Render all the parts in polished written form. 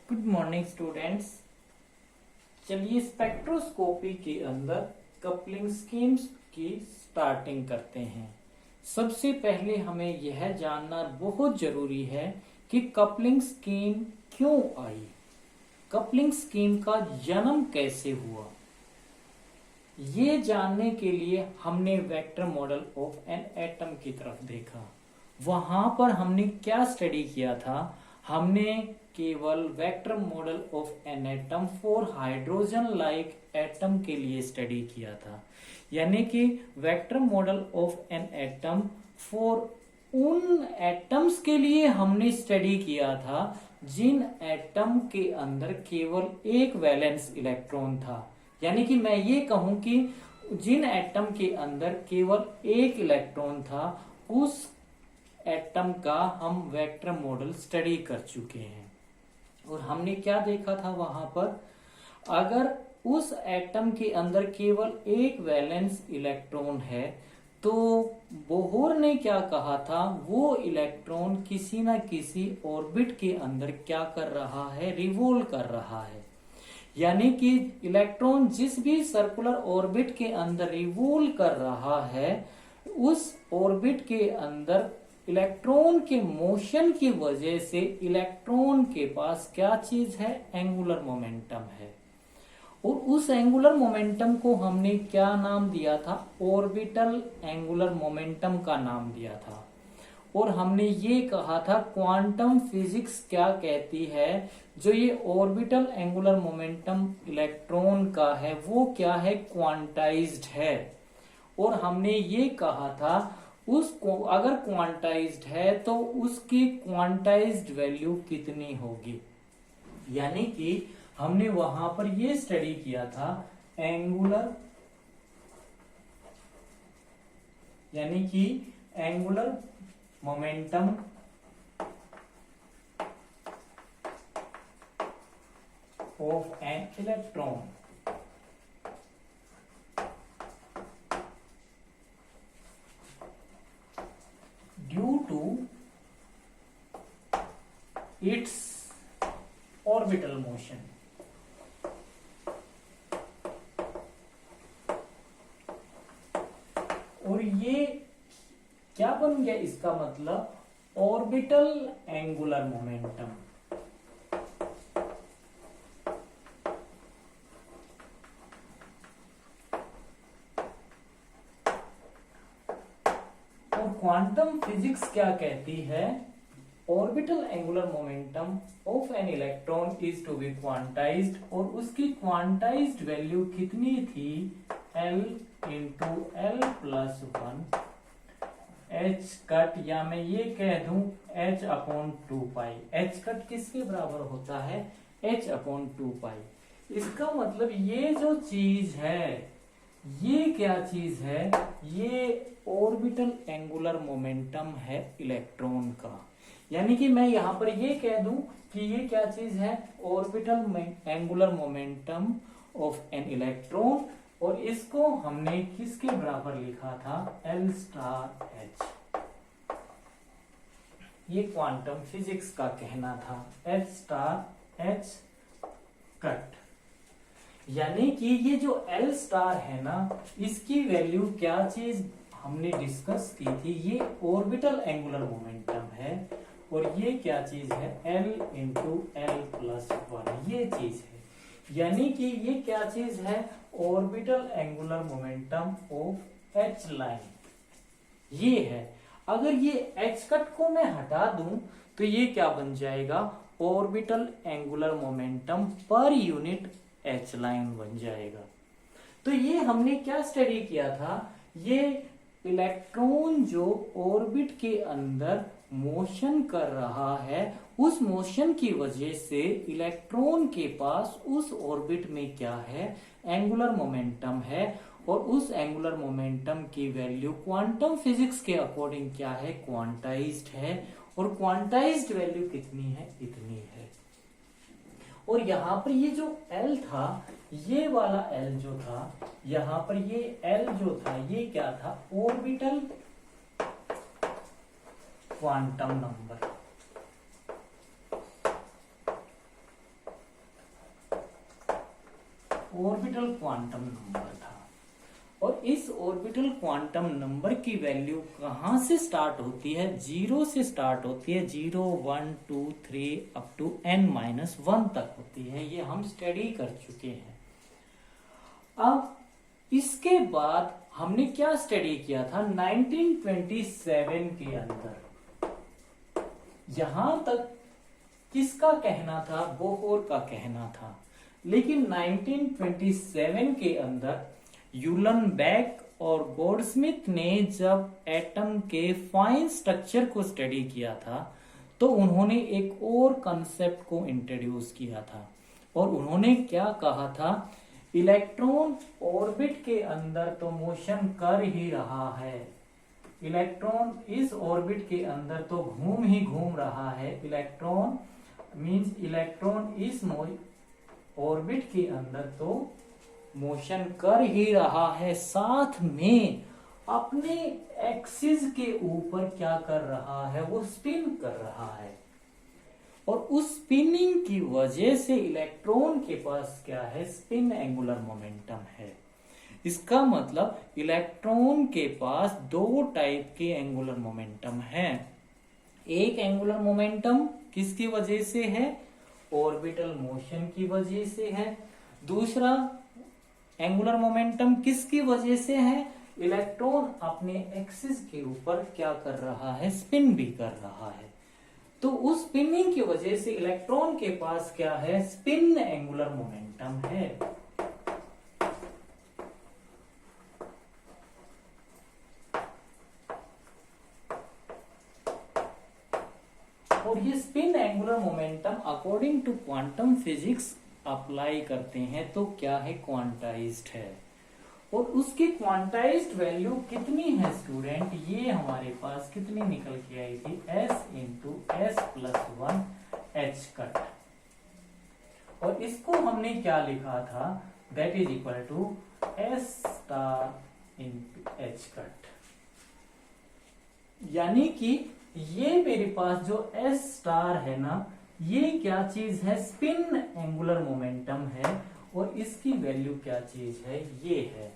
Good morning students. चलिए spectroscopy के अंदर कपलिंग स्कीम्स की स्टार्टिंग करते हैं। सबसे पहले हमें यह जानना बहुत जरूरी है कि कपलिंग स्कीम क्यों आई, कपलिंग स्कीम का जन्म कैसे हुआ। ये जानने के लिए हमने vector model of an atom की तरफ देखा। वहां पर हमने क्या स्टडी किया था, हमने केवल vector model of an atom for hydrogen like atom के लिए स्टडी किया था। यानी कि vector model of an atom for उन एटम्स के लिए हमने स्टडी किया था जिन एटम के अंदर केवल एक वैलेंस इलेक्ट्रॉन था। यानी कि मैं ये कहूं कि जिन एटम के अंदर केवल एक इलेक्ट्रॉन था उस एटम का हम वेक्टर मॉडल स्टडी कर चुके हैं। और हमने क्या देखा था वहां पर, अगर उस एटम के अंदर केवल एक वैलेंस इलेक्ट्रॉन है तो बोहर ने क्या कहा था, वो इलेक्ट्रॉन किसी ना किसी ऑर्बिट के अंदर क्या कर रहा है, रिवॉल्व कर रहा है। यानी कि इलेक्ट्रॉन जिस भी सर्कुलर ऑर्बिट के अंदर रिवॉल्व कर रहा है उस ऑर्बिट के अंदर इलेक्ट्रॉन के मोशन की वजह से इलेक्ट्रॉन के पास क्या चीज है, एंगुलर मोमेंटम है। और उस एंगुलर मोमेंटम को हमने क्या नाम दिया था, ऑर्बिटल एंगुलर मोमेंटम का नाम दिया था। और हमने ये कहा था क्वांटम फिजिक्स क्या कहती है, जो ये ऑर्बिटल एंगुलर मोमेंटम इलेक्ट्रॉन का है वो क्या है, क्वांटाइज्ड है। और हमने ये कहा था उसको अगर क्वांटाइज्ड है तो उसकी क्वांटाइज्ड वैल्यू कितनी होगी। यानी कि हमने वहां पर ये स्टडी किया था एंगुलर, यानी कि angular momentum of an electron. Due to its orbital motion. और ये क्या बन गया, इसका मतलब ऑर्बिटल एंगुलर मोमेंटम। और क्वांटम फिजिक्स क्या कहती है, orbital angular momentum of an electron is to be quantised. और उसकी क्वांटाइज्ड वैल्यू कितनी थी, L into L plus 1 H cut, या मैं ये कह दूं H upon 2 pi. H cut किसके बराबर होता है, H अपॉन 2 पाई। इसका मतलब ये जो चीज है ये क्या चीज है, ये ऑर्बिटल एंगुलर मोमेंटम है इलेक्ट्रॉन का। यानी कि मैं यहां पर ये कह दूं कि ये क्या चीज है, orbital angular momentum of an electron. और इसको हमने किसके बराबर लिखा था, L स्टार H। ये क्वांटम फिजिक्स का कहना था, H स्टार H कट। यानी कि ये जो L स्टार है ना, इसकी वैल्यू क्या चीज हमने डिस्कस की थी, ये ऑर्बिटल एंगुलर मोमेंटम है। और ये क्या चीज है, L इंटू L प्लस 1 ये चीज है। यानी कि ये क्या चीज है, orbital angular momentum of H line ये है। अगर ये H कट को मैं हटा दूं तो ये क्या बन जाएगा, orbital angular momentum per unit H line बन जाएगा। तो ये हमने क्या स्टडी किया था, ये इलेक्ट्रॉन जो ऑर्बिट के अंदर मोशन कर रहा है उस मोशन की वजह से इलेक्ट्रॉन के पास उस ऑर्बिट में क्या है, एंगुलर मोमेंटम है। और उस एंगुलर मोमेंटम की वैल्यू क्वांटम फिजिक्स के अकॉर्डिंग क्या है, क्वांटाइज्ड है। और क्वांटाइज्ड वैल्यू कितनी है, इतनी है। और यहां पर ये जो L था, ये वाला L जो था, यहां पर ये L जो था ये क्या था, orbital quantum number. Orbital quantum number था। और इस ऑर्बिटल क्वांटम नंबर की वैल्यू कहां से स्टार्ट होती है? 0 से स्टार्ट होती है। 0 1 2 3 अप टू n-1 तक होती है। ये हम स्टडी कर चुके हैं। अब इसके बाद हमने क्या स्टडी किया था? 1927 के अंदर, यहां तक किसका कहना था? बोहर का कहना था। लेकिन 1927 के अंदर यूलनबेक और गोल्डस्मिथ ने जब एटम के फाइन स्ट्रक्चर को स्टडी किया था तो उन्होंने एक और कंसेप्ट को इंट्रोड्यूस किया था। और उन्होंने क्या कहा था? इलेक्ट्रॉन ऑर्बिट के अंदर तो मोशन कर ही रहा है, इलेक्ट्रॉन इस ऑर्बिट के अंदर तो घूम ही घूम रहा है। इलेक्ट्रॉन मींस इलेक्ट्रॉन इस ऑर्बिट के अंदर तो मोशन कर ही रहा है, साथ में अपने एक्सिस के ऊपर क्या कर रहा है? वो स्पिन कर रहा है। और उस स्पिनिंग की वजह से इलेक्ट्रॉन के पास क्या है? स्पिन एंगुलर मोमेंटम है। इसका मतलब इलेक्ट्रॉन के पास दो टाइप के एंगुलर मोमेंटम है। एक एंगुलर मोमेंटम किसकी वजह से है? ऑर्बिटल मोशन की वजह से है। दूसरा एंगुलर मोमेंटम किसकी वजह से है? इलेक्ट्रॉन अपने एक्सिस के ऊपर क्या कर रहा है? स्पिन भी कर रहा है। तो उस स्पिनिंग की वजह से इलेक्ट्रॉन के पास क्या है? स्पिन एंगुलर मोमेंटम है। और ये spin angular momentum according to quantum physics apply करते हैं तो क्या है? क्वांटाइज्ड है। और उसकी क्वांटाइज्ड वैल्यू कितनी है स्टूडेंट? ये हमारे पास कितनी निकल के आई थी? s into S plus 1 h cut. और इसको हमने क्या लिखा था? That is equal to s star into h cut. यानी कि ये मेरे पास जो s स्टार है ना, ये क्या चीज है? स्पिन एंगुलर मोमेंटम है। और इसकी वैल्यू क्या चीज है? ये है।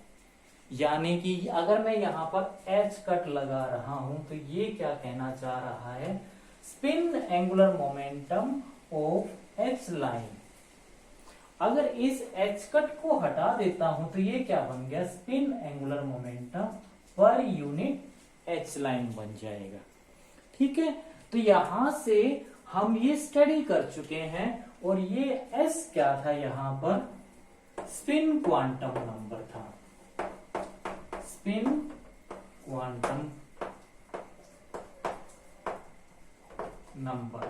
यानी कि अगर मैं यहां पर h कट लगा रहा हूं तो ये क्या कहना चाह रहा है? Spin angular momentum of h line. अगर इस h कट को हटा देता हूं तो ये क्या बन गया? Spin angular momentum per unit h line बन जाएगा। ठीक है, तो यहां से हम ये स्टडी कर चुके हैं। और ये s क्या था? यहां पर स्पिन क्वांटम नंबर था, स्पिन क्वांटम नंबर।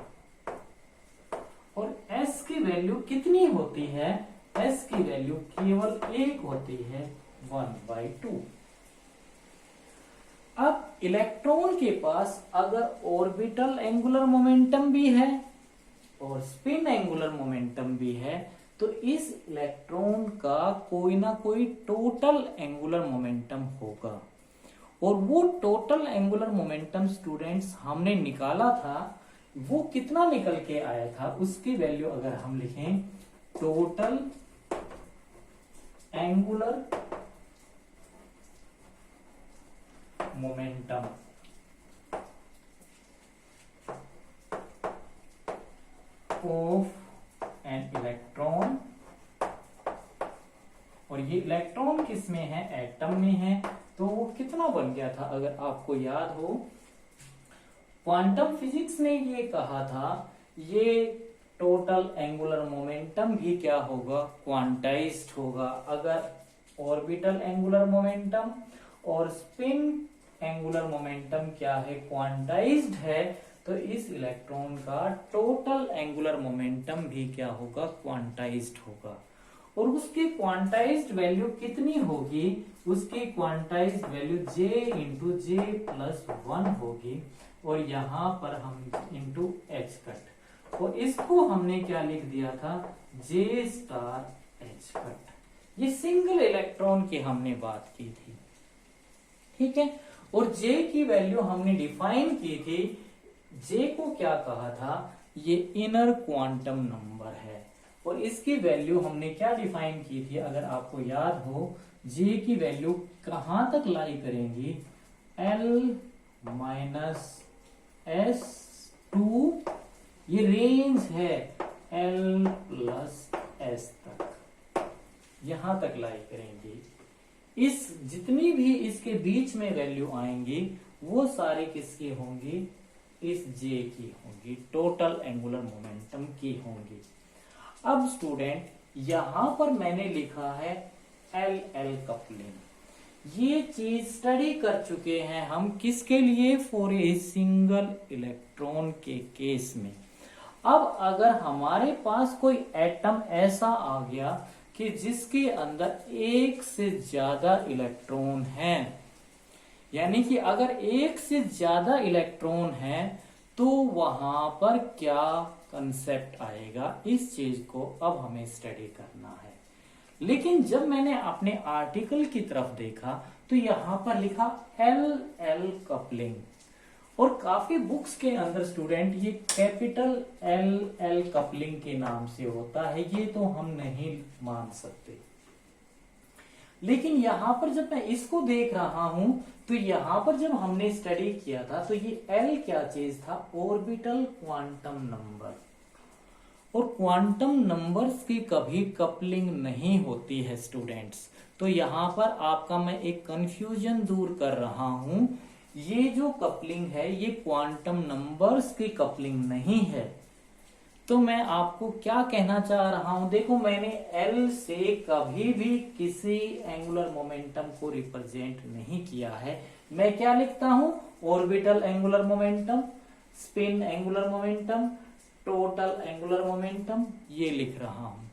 और s की वैल्यू कितनी होती है? s की वैल्यू केवल एक होती है, 1/2। अब इलेक्ट्रॉन के पास अगर ऑर्बिटल एंगुलर मोमेंटम भी है और स्पिन एंगुलर मोमेंटम भी है तो इस इलेक्ट्रॉन का कोई ना कोई टोटल एंगुलर मोमेंटम होगा। और वो टोटल एंगुलर मोमेंटम स्टूडेंट्स हमने निकाला था, वो कितना निकल के आया था? उसकी वैल्यू अगर हम लिखें, total angular momentum of an electron. और ये इलेक्ट्रॉन किस में है? एटम में है। तो वो कितना बन गया था? अगर आपको याद हो, क्वांटम फिजिक्स ने ये कहा था, ये टोटल एंगुलर मोमेंटम भी क्या होगा? क्वांटाइज्ड होगा। अगर ऑर्बिटल एंगुलर मोमेंटम और स्पिन एंगुलर मोमेंटम क्या है? क्वांटाइज्ड है। तो इस इलेक्ट्रॉन का टोटल एंगुलर मोमेंटम भी क्या होगा? क्वांटाइज्ड होगा। और उसकी क्वांटाइज्ड वैल्यू कितनी होगी? उसकी क्वांटाइज्ड वैल्यू j इंटू जे प्लस 1 होगी। और यहां पर हम इंटू h कट। और इसको हमने क्या लिख दिया था? j star h cut. ये सिंगल इलेक्ट्रॉन की हमने बात की थी। ठीक है, और J की वैल्यू हमने डिफाइन की थी। J को क्या कहा था? ये इनर क्वांटम नंबर है। और इसकी वैल्यू हमने क्या डिफाइन की थी, अगर आपको याद हो, जे की वैल्यू कहां तक लाई करेंगी, L माइनस एस टू, ये रेंज है L प्लस एस तक, यहां तक लाई करेंगी। इस जितनी भी इसके बीच में वैल्यू आएंगी वो सारी किसकी होंगी, इस जे की होंगी, टोटल एंगुलर मोमेंटम की होंगी। अब स्टूडेंट यहां पर मैंने लिखा है एल एल कपलिंग, ये चीज स्टडी कर चुके हैं हम, किसके लिए, फॉर ए सिंगल इलेक्ट्रॉन के केस में। अब अगर हमारे पास कोई एटम ऐसा आ गया कि जिसके अंदर एक से ज्यादा इलेक्ट्रॉन हैं, यानी कि अगर एक से ज्यादा इलेक्ट्रॉन हैं तो वहां पर क्या कंसेप्ट आएगा, इस चीज को अब हमें स्टडी करना है। लेकिन जब मैंने अपने आर्टिकल की तरफ देखा तो यहां पर लिखा एल एल कपलिंग, और काफी बुक्स के अंदर स्टूडेंट ये कैपिटल एल एल कपलिंग के नाम से होता है, ये तो हम नहीं मान सकते। लेकिन यहां पर जब मैं इसको देख रहा हूं तो यहां पर जब हमने स्टडी किया था तो ये एल क्या चीज था, ऑर्बिटल क्वांटम नंबर, और क्वांटम नंबर्स की कभी कपलिंग नहीं होती है स्टूडेंट्स। तो यहां पर आपका मैं एक कंफ्यूजन दूर कर रहा हूं, ये जो कपलिंग है ये क्वांटम नंबर्स की कपलिंग नहीं है। तो मैं आपको क्या कहना चाह रहा हूं, देखो मैंने एल से कभी भी किसी एंगुलर मोमेंटम को रिप्रेजेंट नहीं किया है। मैं क्या लिखता हूं, orbital angular momentum, spin angular momentum, total angular momentum, ये लिख रहा हूं।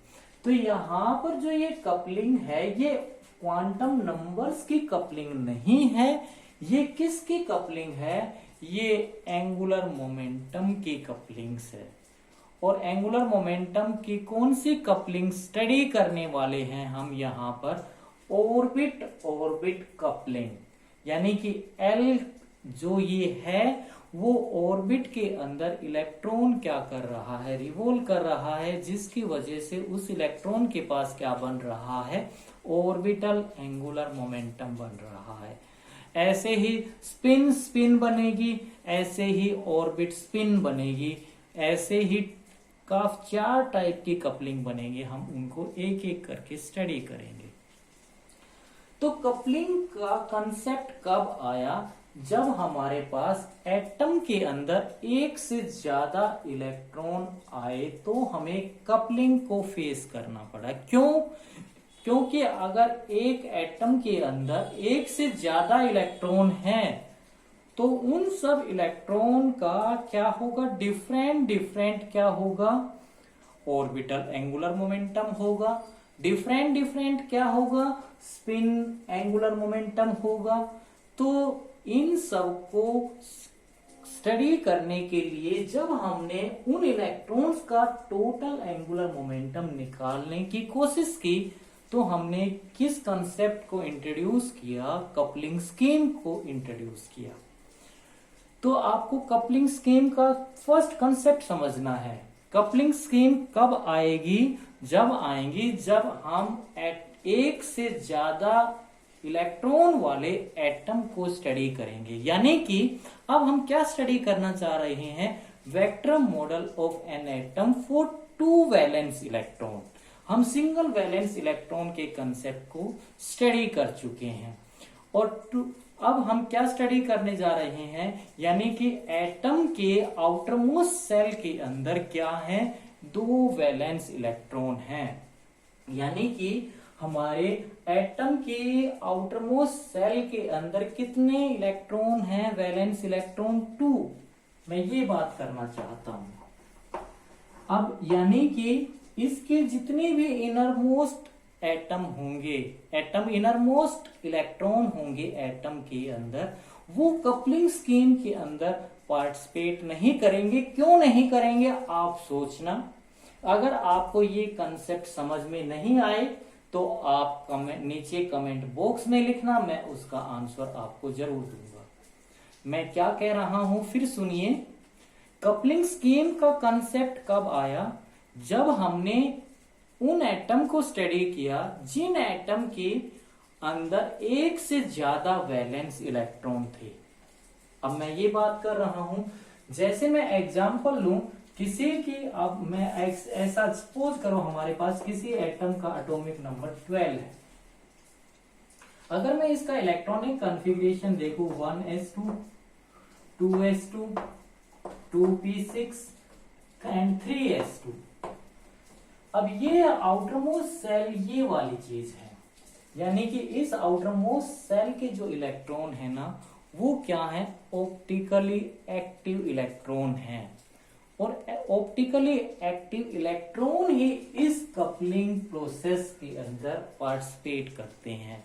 तो यहां पर जो ये कपलिंग है ये क्वांटम नंबर्स की कपलिंग नहीं है, ये किसकी कपलिंग है, ये एंगुलर मोमेंटम की कपलिंग्स है। और एंगुलर मोमेंटम की कौन सी कपलिंग स्टडी करने वाले हैं हम यहाँ पर, ऑर्बिट ऑर्बिट कपलिंग, यानी कि एल जो ये है वो ऑर्बिट के अंदर इलेक्ट्रॉन क्या कर रहा है, रिवॉल्व कर रहा है, जिसकी वजह से उस इलेक्ट्रॉन के पास क्या बन रहा है, ऑर्बिटल एंगुलर मोमेंटम बन रहा है। ऐसे ही स्पिन स्पिन बनेगी, ऐसे ही ऑर्बिट स्पिन बनेगी, ऐसे ही काफ 4 टाइप की कपलिंग बनेंगे, हम उनको एक एक करके स्टडी करेंगे। तो कपलिंग का कंसेप्ट कब आया, जब हमारे पास एटम के अंदर एक से ज्यादा इलेक्ट्रॉन आए तो हमें कपलिंग को फेस करना पड़ा। क्यों, क्योंकि अगर एक एटम के अंदर एक से ज्यादा इलेक्ट्रॉन हैं तो उन सब इलेक्ट्रॉन का क्या होगा, डिफरेंट डिफरेंट क्या होगा, ऑर्बिटल एंगुलर मोमेंटम होगा, डिफरेंट डिफरेंट क्या होगा, स्पिन एंगुलर मोमेंटम होगा। तो इन सब को स्टडी करने के लिए जब हमने उन इलेक्ट्रॉन्स का टोटल एंगुलर मोमेंटम निकालने की कोशिश की तो हमने किस कंसेप्ट को इंट्रोड्यूस किया, कपलिंग स्कीम को इंट्रोड्यूस किया। तो आपको कपलिंग स्कीम का फर्स्ट कंसेप्ट समझना है। कपलिंग स्कीम कब आएगी, जब हम एक से ज्यादा इलेक्ट्रॉन वाले एटम को स्टडी करेंगे। यानी कि अब हम क्या स्टडी करना चाह रहे हैं, vector model of an atom for 2 valence electron. हम सिंगल वैलेंस इलेक्ट्रॉन के कंसेप्ट को स्टडी कर चुके हैं और अब हम क्या स्टडी करने जा रहे हैं, यानी कि एटम के आउटरमोस्ट सेल के अंदर क्या है, 2 वैलेंस इलेक्ट्रॉन हैं। यानी कि हमारे एटम के आउटरमोस्ट सेल के अंदर कितने इलेक्ट्रॉन हैं, वैलेंस इलेक्ट्रॉन 2। मैं ये बात करना चाहता हूं। अब यानी कि इसके जितने भी इनरमोस्ट एटम होंगे, एटम इनरमोस्ट इलेक्ट्रॉन होंगे एटम के अंदर, वो कपलिंग स्कीम के अंदर पार्टिसिपेट नहीं करेंगे। क्यों नहीं करेंगे, आप सोचना। अगर आपको ये कंसेप्ट समझ में नहीं आए तो आप नीचे कमेंट बॉक्स में लिखना, मैं उसका आंसर आपको जरूर दूंगा। मैं क्या कह रहा हूं फिर सुनिए। कपलिंग स्कीम का कंसेप्ट कब आया, जब हमने उन एटम को स्टडी किया जिन एटम के अंदर एक से ज्यादा वैलेंस इलेक्ट्रॉन थे। अब मैं ये बात कर रहा हूं, जैसे मैं एग्जांपल लूं किसी की, अब मैं ऐसा सपोज करो हमारे पास किसी एटम का एटॉमिक नंबर 12 है। अगर मैं इसका इलेक्ट्रॉनिक कॉन्फ़िगरेशन देखूं 1s2, 2s2, 2p6 and 3s2। अब ये आउटर मोस्ट सेल ये वाली चीज है, यानी कि इस आउटर मोस्ट सेल के जो इलेक्ट्रॉन है ना, वो क्या है, ऑप्टिकली एक्टिव इलेक्ट्रॉन है। और ऑप्टिकली एक्टिव इलेक्ट्रॉन ही इस कपलिंग प्रोसेस के अंदर पार्टिसिपेट करते हैं।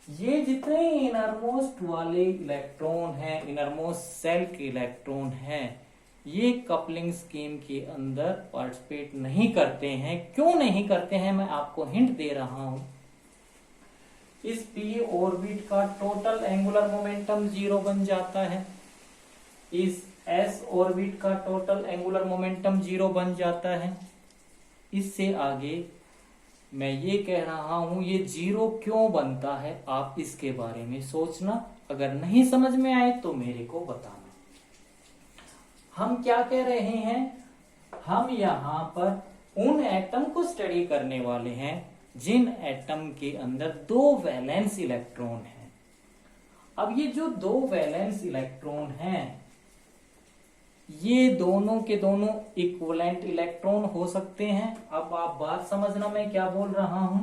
ये जितने इनरमोस्ट वाले इलेक्ट्रॉन हैं, इनरमोस्ट सेल के इलेक्ट्रॉन हैं, ये कपलिंग स्कीम के अंदर पार्टिसिपेट नहीं करते हैं। क्यों नहीं करते हैं, मैं आपको हिंट दे रहा हूं। इस पी ऑर्बिट का टोटल एंगुलर मोमेंटम 0 बन जाता है, इस एस ऑर्बिट का टोटल एंगुलर मोमेंटम 0 बन जाता है। इससे आगे मैं ये कह रहा हूं ये 0 क्यों बनता है, आप इसके बारे में सोचना। अगर नहीं समझ में आए तो मेरे को बताना। हम क्या कह रहे हैं, हम यहां पर उन एटम को स्टडी करने वाले हैं जिन एटम के अंदर 2 वैलेंस इलेक्ट्रॉन हैं। अब ये जो 2 वैलेंस इलेक्ट्रॉन हैं, ये दोनों के दोनों इक्विवेलेंट इलेक्ट्रॉन हो सकते हैं। अब आप बात समझना मैं क्या बोल रहा हूं।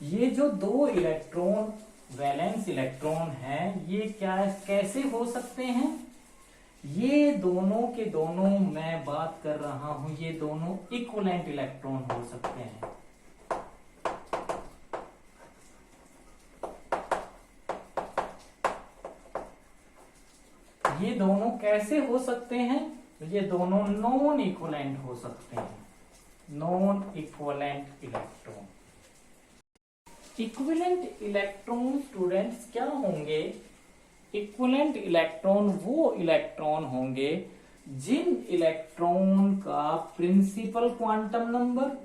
ये जो 2 इलेक्ट्रॉन वैलेंस इलेक्ट्रॉन हैं, ये क्या कैसे हो सकते हैं, ये दोनों के दोनों, मैं बात कर रहा हूं, ये दोनों इक्विवेलेंट इलेक्ट्रॉन हो सकते हैं। ये दोनों कैसे हो सकते हैं, ये दोनों नॉन इक्विवेलेंट हो सकते हैं, non equivalent electron. Equivalent electron students क्या होंगे, इक्विवेलेंट इलेक्ट्रॉन वो इलेक्ट्रॉन होंगे जिन इलेक्ट्रॉन का principal quantum number,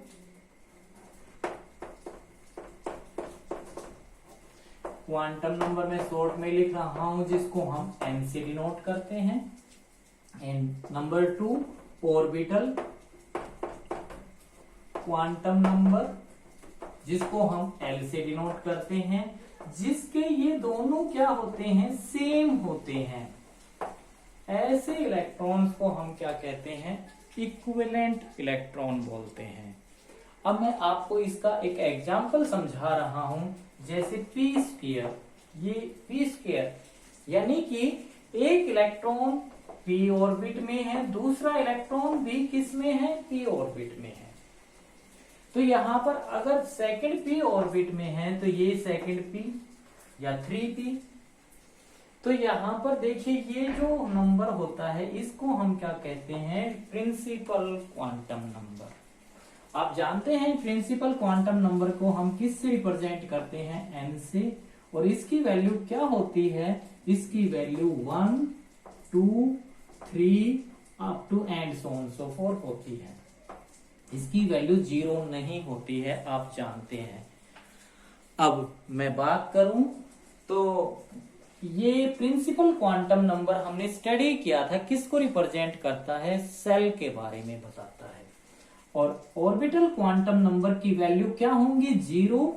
quantum number में शॉर्ट में लिख रहा हूं जिसको हम n से डिनोट करते हैं, and number 2 orbital quantum number जिसको हम L से डिनोट करते हैं, जिसके ये दोनों क्या होते हैं, सेम होते हैं। ऐसे इलेक्ट्रॉन्स को हम क्या कहते हैं, इक्विवेलेंट इलेक्ट्रॉन बोलते हैं। अब मैं आपको इसका एक एग्जांपल समझा रहा हूं, जैसे पी स्क्वायर, ये पी स्क्वायर यानी कि एक इलेक्ट्रॉन पी ऑर्बिट में है, दूसरा इलेक्ट्रॉन भी किस में है, पी ऑर्बिट में है। तो यहां पर अगर सेकंड पी ऑर्बिट में है तो ये सेकंड पी या 3p। तो यहां पर देखिए ये जो नंबर होता है इसको हम क्या कहते हैं, प्रिंसिपल क्वांटम नंबर। आप जानते हैं प्रिंसिपल क्वांटम नंबर को हम किस से रिप्रेजेंट करते हैं, n से, और इसकी वैल्यू क्या होती है, इसकी value 1, 2, 3 up to and so on so forth होती है। इसकी वैल्यू 0 नहीं होती है, आप जानते हैं। अब मैं बात करूं तो ये प्रिंसिपल क्वांटम नंबर हमने स्टडी किया था, किसको रिप्रेजेंट करता है, सेल के बारे में बताता है। और ऑर्बिटल क्वांटम नंबर की वैल्यू क्या होंगी, 0,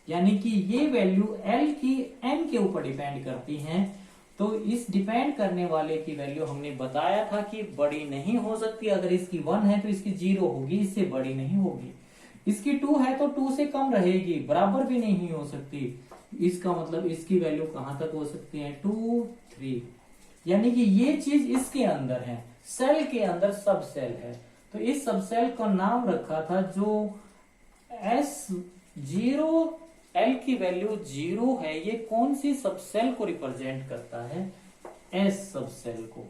यानी कि ये वैल्यू L की n के ऊपर डिपेंड करती हैं। तो इस डिपेंड करने वाले की वैल्यू हमने बताया था कि बड़ी नहीं हो सकती। अगर इसकी 1 है तो इसकी 0 होगी, इससे बड़ी नहीं होगी। इसकी 2 है तो 2 से कम रहेगी, बराबर भी नहीं हो सकती। इसका मतलब इसकी वैल्यू कहां तक हो सकती है, 2, 3, यानी कि ये चीज इसके अंदर है, सेल के अंदर सब सेल है। तो इस सब सेल का नाम रखा था जो S0 L की वैल्यू 0 है, ये कौन सी सब सेल को रिप्रेजेंट करता है, S सब सेल को।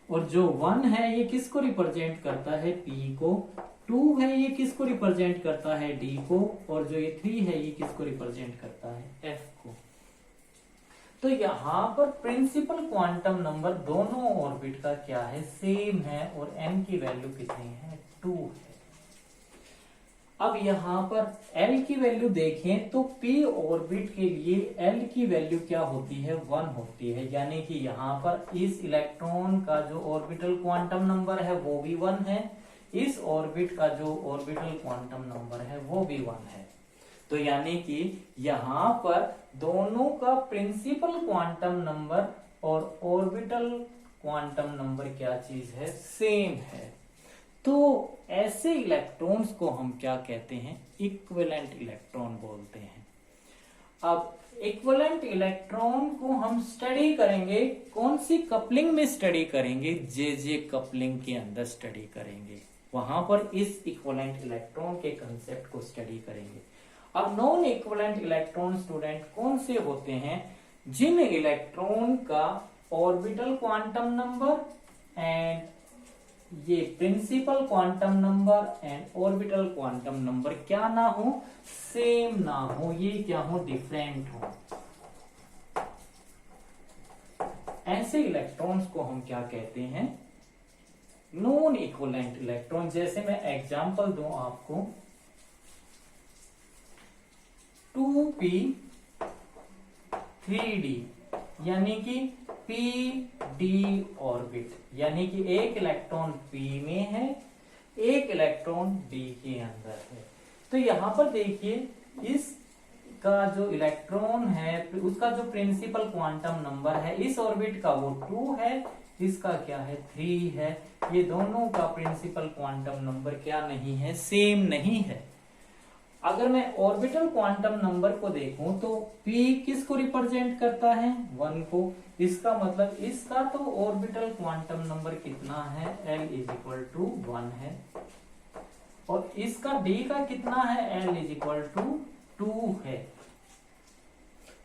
और जो 1 है ये किसको रिप्रेजेंट करता है, P को। 2 है ये किसको रिप्रेजेंट करता है, D को। और जो ये 3 है ये किसको रिप्रेजेंट करता है, F को। तो यहां पर प्रिंसिपल क्वांटम नंबर दोनों ऑर्बिट का क्या है, सेम है, और n की वैल्यू कितनी है, 2 है। अब यहाँ पर L की वैल्यू देखें तो p ऑर्बिट के लिए L की वैल्यू क्या होती है, 1 होती है, यानी कि यहाँ पर इस इलेक्ट्रॉन का जो ऑर्बिटल क्वांटम नंबर है वो भी 1 है, इस ऑर्बिट का जो ऑर्बिटल क्वांटम नंबर है वो भी 1 है। तो यानी कि यहाँ पर दोनों का प्रिंसिपल क्वांटम नंबर और ऑर्बिटल क्वांटम नंबर क्या चीज है, सेम है। तो ऐसे इलेक्ट्रॉन्स को हम क्या कहते हैं, इक्विवेलेंट इलेक्ट्रॉन बोलते हैं। अब इक्विवेलेंट इलेक्ट्रॉन को हम स्टडी करेंगे, कौन सी कपलिंग में स्टडी करेंगे, जे कपलिंग के अंदर स्टडी करेंगे, वहां पर इस इक्विवेलेंट इलेक्ट्रॉन के कंसेप्ट को स्टडी करेंगे। अब नॉन इक्विवेलेंट इलेक्ट्रॉन स्टूडेंट कौन से होते हैं, जिन इलेक्ट्रॉन का ऑर्बिटल क्वांटम नंबर एंड ये principal quantum number and orbital quantum number क्या ना हो, सेम ना हो, ये क्या हो, डिफरेंट हो। ऐसे इलेक्ट्रॉन्स को हम क्या कहते हैं, नॉन इक्विवेलेंट इलेक्ट्रॉन। जैसे मैं एग्जांपल दूं आपको, 2p 3d यानी कि p d ऑर्बिट, यानी कि एक इलेक्ट्रॉन p में है, एक इलेक्ट्रॉन d के अंदर है। तो यहां पर देखिए इसका जो इलेक्ट्रॉन है उसका जो प्रिंसिपल क्वांटम नंबर है इस ऑर्बिट का वो 2 है, इसका क्या है 3 है। ये दोनों का प्रिंसिपल क्वांटम नंबर क्या नहीं है, सेम नहीं है। अगर मैं ऑर्बिटल क्वांटम नंबर को देखूं तो p किसको रिप्रेजेंट करता है, 1 को। इसका मतलब इसका तो ऑर्बिटल क्वांटम नंबर कितना है, L = 1 है, और इसका d का कितना है, L = 2 है।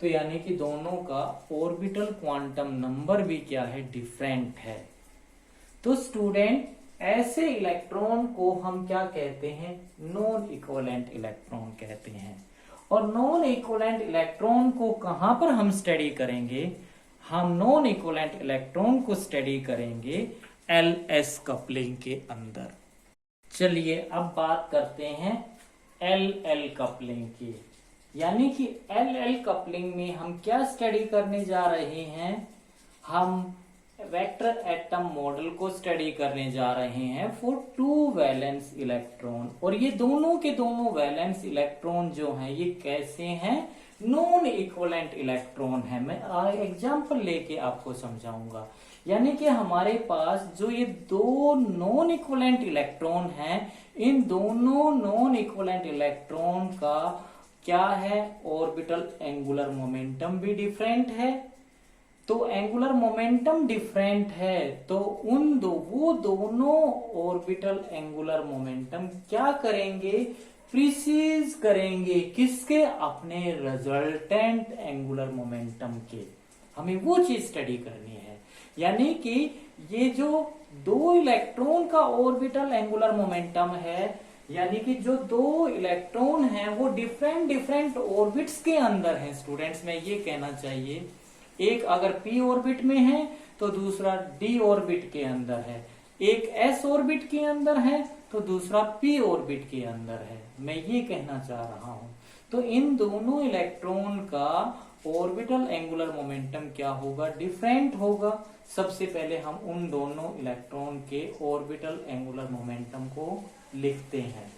तो यानी कि दोनों का ऑर्बिटल क्वांटम नंबर भी क्या है, डिफरेंट है। तो स्टूडेंट ऐसे इलेक्ट्रॉन को हम क्या कहते हैं, नॉन इक्विवेलेंट इलेक्ट्रॉन कहते हैं। और नॉन इक्विवेलेंट इलेक्ट्रॉन को कहां पर हम स्टडी करेंगे, हम नॉन इक्विवेलेंट इलेक्ट्रॉन को स्टडी करेंगे LS कपलिंग के अंदर। चलिए अब बात करते हैं LL कपलिंग की, यानी कि LL कपलिंग में हम क्या स्टडी करने जा रहे हैं, हम वेक्टर एटम मॉडल को स्टडी करने जा रहे हैं फॉर 2 वैलेंस इलेक्ट्रॉन। और ये दोनों के दोनों वैलेंस इलेक्ट्रॉन जो हैं ये कैसे हैं, नॉन इक्विवेलेंट इलेक्ट्रॉन है। मैं एग्जांपल लेके आपको समझाऊंगा। यानी कि हमारे पास जो ये 2 नॉन इक्विवेलेंट इलेक्ट्रॉन हैं, इन दोनों नॉन इक्विवेलेंट इलेक्ट्रॉन का क्या है, ऑर्बिटल एंगुलर मोमेंटम भी डिफरेंट है। तो एंगुलर मोमेंटम डिफरेंट है तो वो दोनों ऑर्बिटल एंगुलर मोमेंटम क्या करेंगे, प्रीसीज करेंगे किसके, अपने रिजल्टेंट एंगुलर मोमेंटम के। हमें वो चीज स्टडी करनी है। यानी कि ये जो 2 इलेक्ट्रॉन का ऑर्बिटल एंगुलर मोमेंटम है, यानी कि जो 2 इलेक्ट्रॉन हैं वो डिफरेंट ऑर्बिट्स के अंदर हैं। स्टूडेंट्स में ये कहना चाहिए, एक अगर p ऑर्बिट में है तो दूसरा d ऑर्बिट के अंदर है, एक s ऑर्बिट के अंदर है तो दूसरा p ऑर्बिट के अंदर है। मैं ये कहना चाह रहा हूं। तो इन दोनों इलेक्ट्रॉन का ऑर्बिटल एंगुलर मोमेंटम क्या होगा, डिफरेंट होगा। सबसे पहले हम उन दोनों इलेक्ट्रॉन के ऑर्बिटल एंगुलर मोमेंटम को लिखते हैं।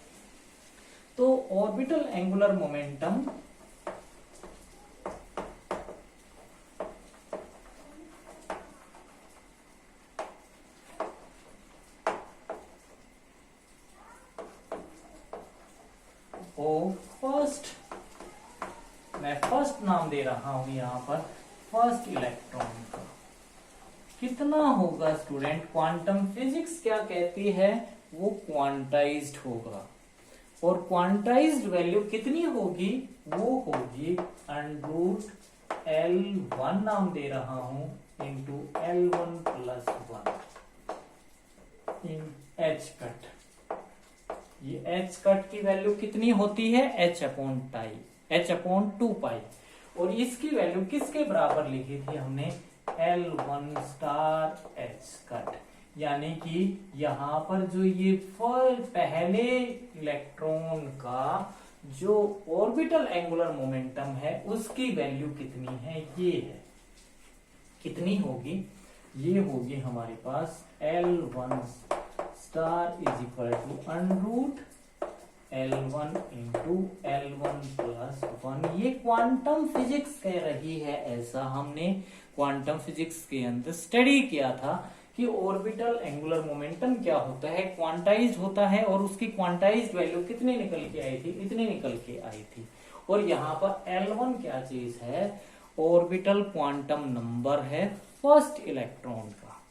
तो ऑर्बिटल एंगुलर मोमेंटम मैं फर्स्ट नाम दे रहा हूं यहां पर, फर्स्ट इलेक्ट्रॉन का कितना होगा स्टूडेंट, क्वांटम फिजिक्स क्या कहती है, वो क्वांटाइज्ड होगा। और क्वांटाइज्ड वैल्यू कितनी होगी, वो होगी √L1 नाम दे रहा हूं इंटू L1 + 1 इन H कट। ये H कट की वैल्यू कितनी होती है, H/2π। और इसकी वैल्यू किसके बराबर लिखी थी हमने, L1 * H कट। यानी कि यहाँ पर जो ये पहले इलेक्ट्रॉन का जो ऑर्बिटल एंगुलर मोमेंटम है उसकी वैल्यू कितनी है, ये है। कितनी होगी, ये होगी हमारे पास L1 star is equal to √ L1 into L1 plus 1। ये क्वांटम फिजिक्स कह रही है, ऐसा हमने क्वांटम फिजिक्स के अंदर स्टडी किया था कि ऑर्बिटल एंगुलर मोमेंटम क्या होता है, क्वांटाइज्ड होता है, और उसकी क्वांटाइज्ड वैल्यू कितनी निकल के आई थी, इतनी निकल के आई थी। और यहाँ पर L1 क्या चीज है, ऑर्बिटल क्वांटम नंबर है फर्स्ट इलेक्ट्रॉन का।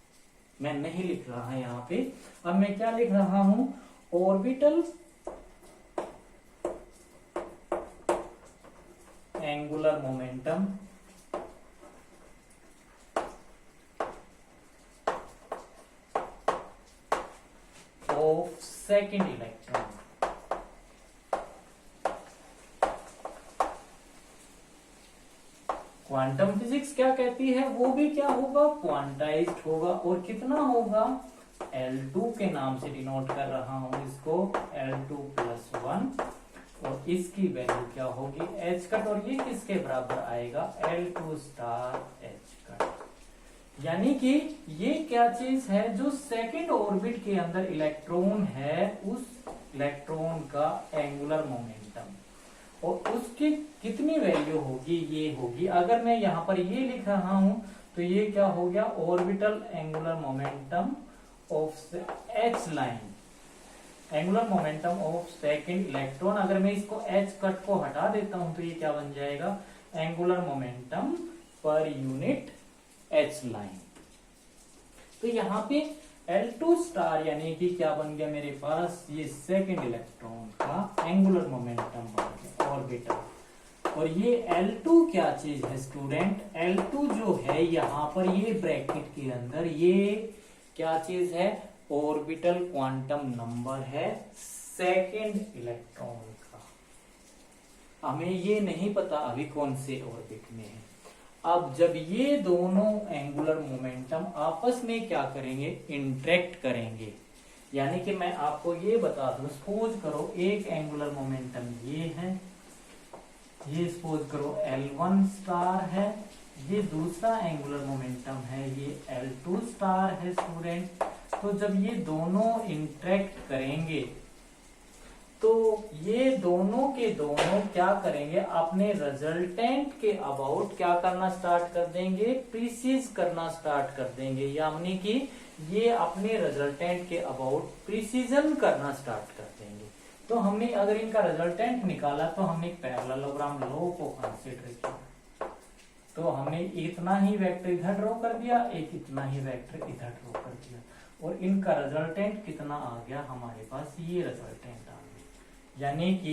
मैं नहीं लिख रहा है यहाँ पे, अब मैं क्या लिख रहा हूं, orbital angular momentum of second electron. Quantum physics क्या कहती है, वो भी क्या होगा, क्वांटाइज्ड होगा। और कितना होगा, L2 के नाम से डिनोट कर रहा हूं इसको, L2 प्लस 1, और इसकी वैल्यू क्या होगी H कट, और ये किसके बराबर आएगा, L2 स्टार H कट। यानी कि ये क्या चीज है, जो सेकंड ऑर्बिट के अंदर इलेक्ट्रॉन है उस इलेक्ट्रॉन का एंगुलर मोमेंटम, और उसकी कितनी वैल्यू होगी, ये होगी। अगर मैं यहाँ पर ये लिख रहा हूं तो ये क्या हो गया, orbital angular momentum of H line, angular momentum of second electron. अगर मैं इसको H कट को हटा देता हूं तो ये क्या बन जाएगा, angular momentum per unit H line. तो यहाँ पे L2 स्टार यानी कि क्या बन गया मेरे पास, ये सेकंड इलेक्ट्रॉन का एंगुलर मोमेंटम बन गया ऑर्बिटल। और ये L2 क्या चीज है स्टूडेंट, L2 जो है यहाँ पर ये ब्रैकेट के अंदर ये क्या चीज है, ऑर्बिटल क्वांटम नंबर है सेकंड इलेक्ट्रॉन का। हमें ये नहीं पता अभी कौन से ऑर्बिट में है। अब जब ये दोनों एंगुलर मोमेंटम आपस में क्या करेंगे, इंटरेक्ट करेंगे, यानी कि मैं आपको ये बता दूं, सपोज करो एक एंगुलर मोमेंटम ये है, ये सपोज करो L1 स्टार है, ये दूसरा एंगुलर मोमेंटम है ये L2 स्टार है स्टूडेंट। तो जब ये दोनों इंटरेक्ट करेंगे तो ये दोनों के दोनों क्या करेंगे, अपने रिजल्टेंट के अबाउट क्या करना स्टार्ट कर देंगे, प्रीसीज करना स्टार्ट कर देंगे, यानी कि ये अपने रिजल्टेंट के अबाउट प्रीसीजन करना स्टार्ट कर देंगे। तो हमने अगर इनका रिजल्टेंट निकाला तो हमने पैरेललोग्राम लॉ को कंसीडर किया, तो हमने इतना ही वेक्टर इधर ड्रॉ कर दिया, एक इतना ही वेक्टर इधर ड्रॉ कर दिया, और इनका रिजल्टेंट कितना आ गया हमारे पास, ये रिजल्टेंट आ गया। यानी कि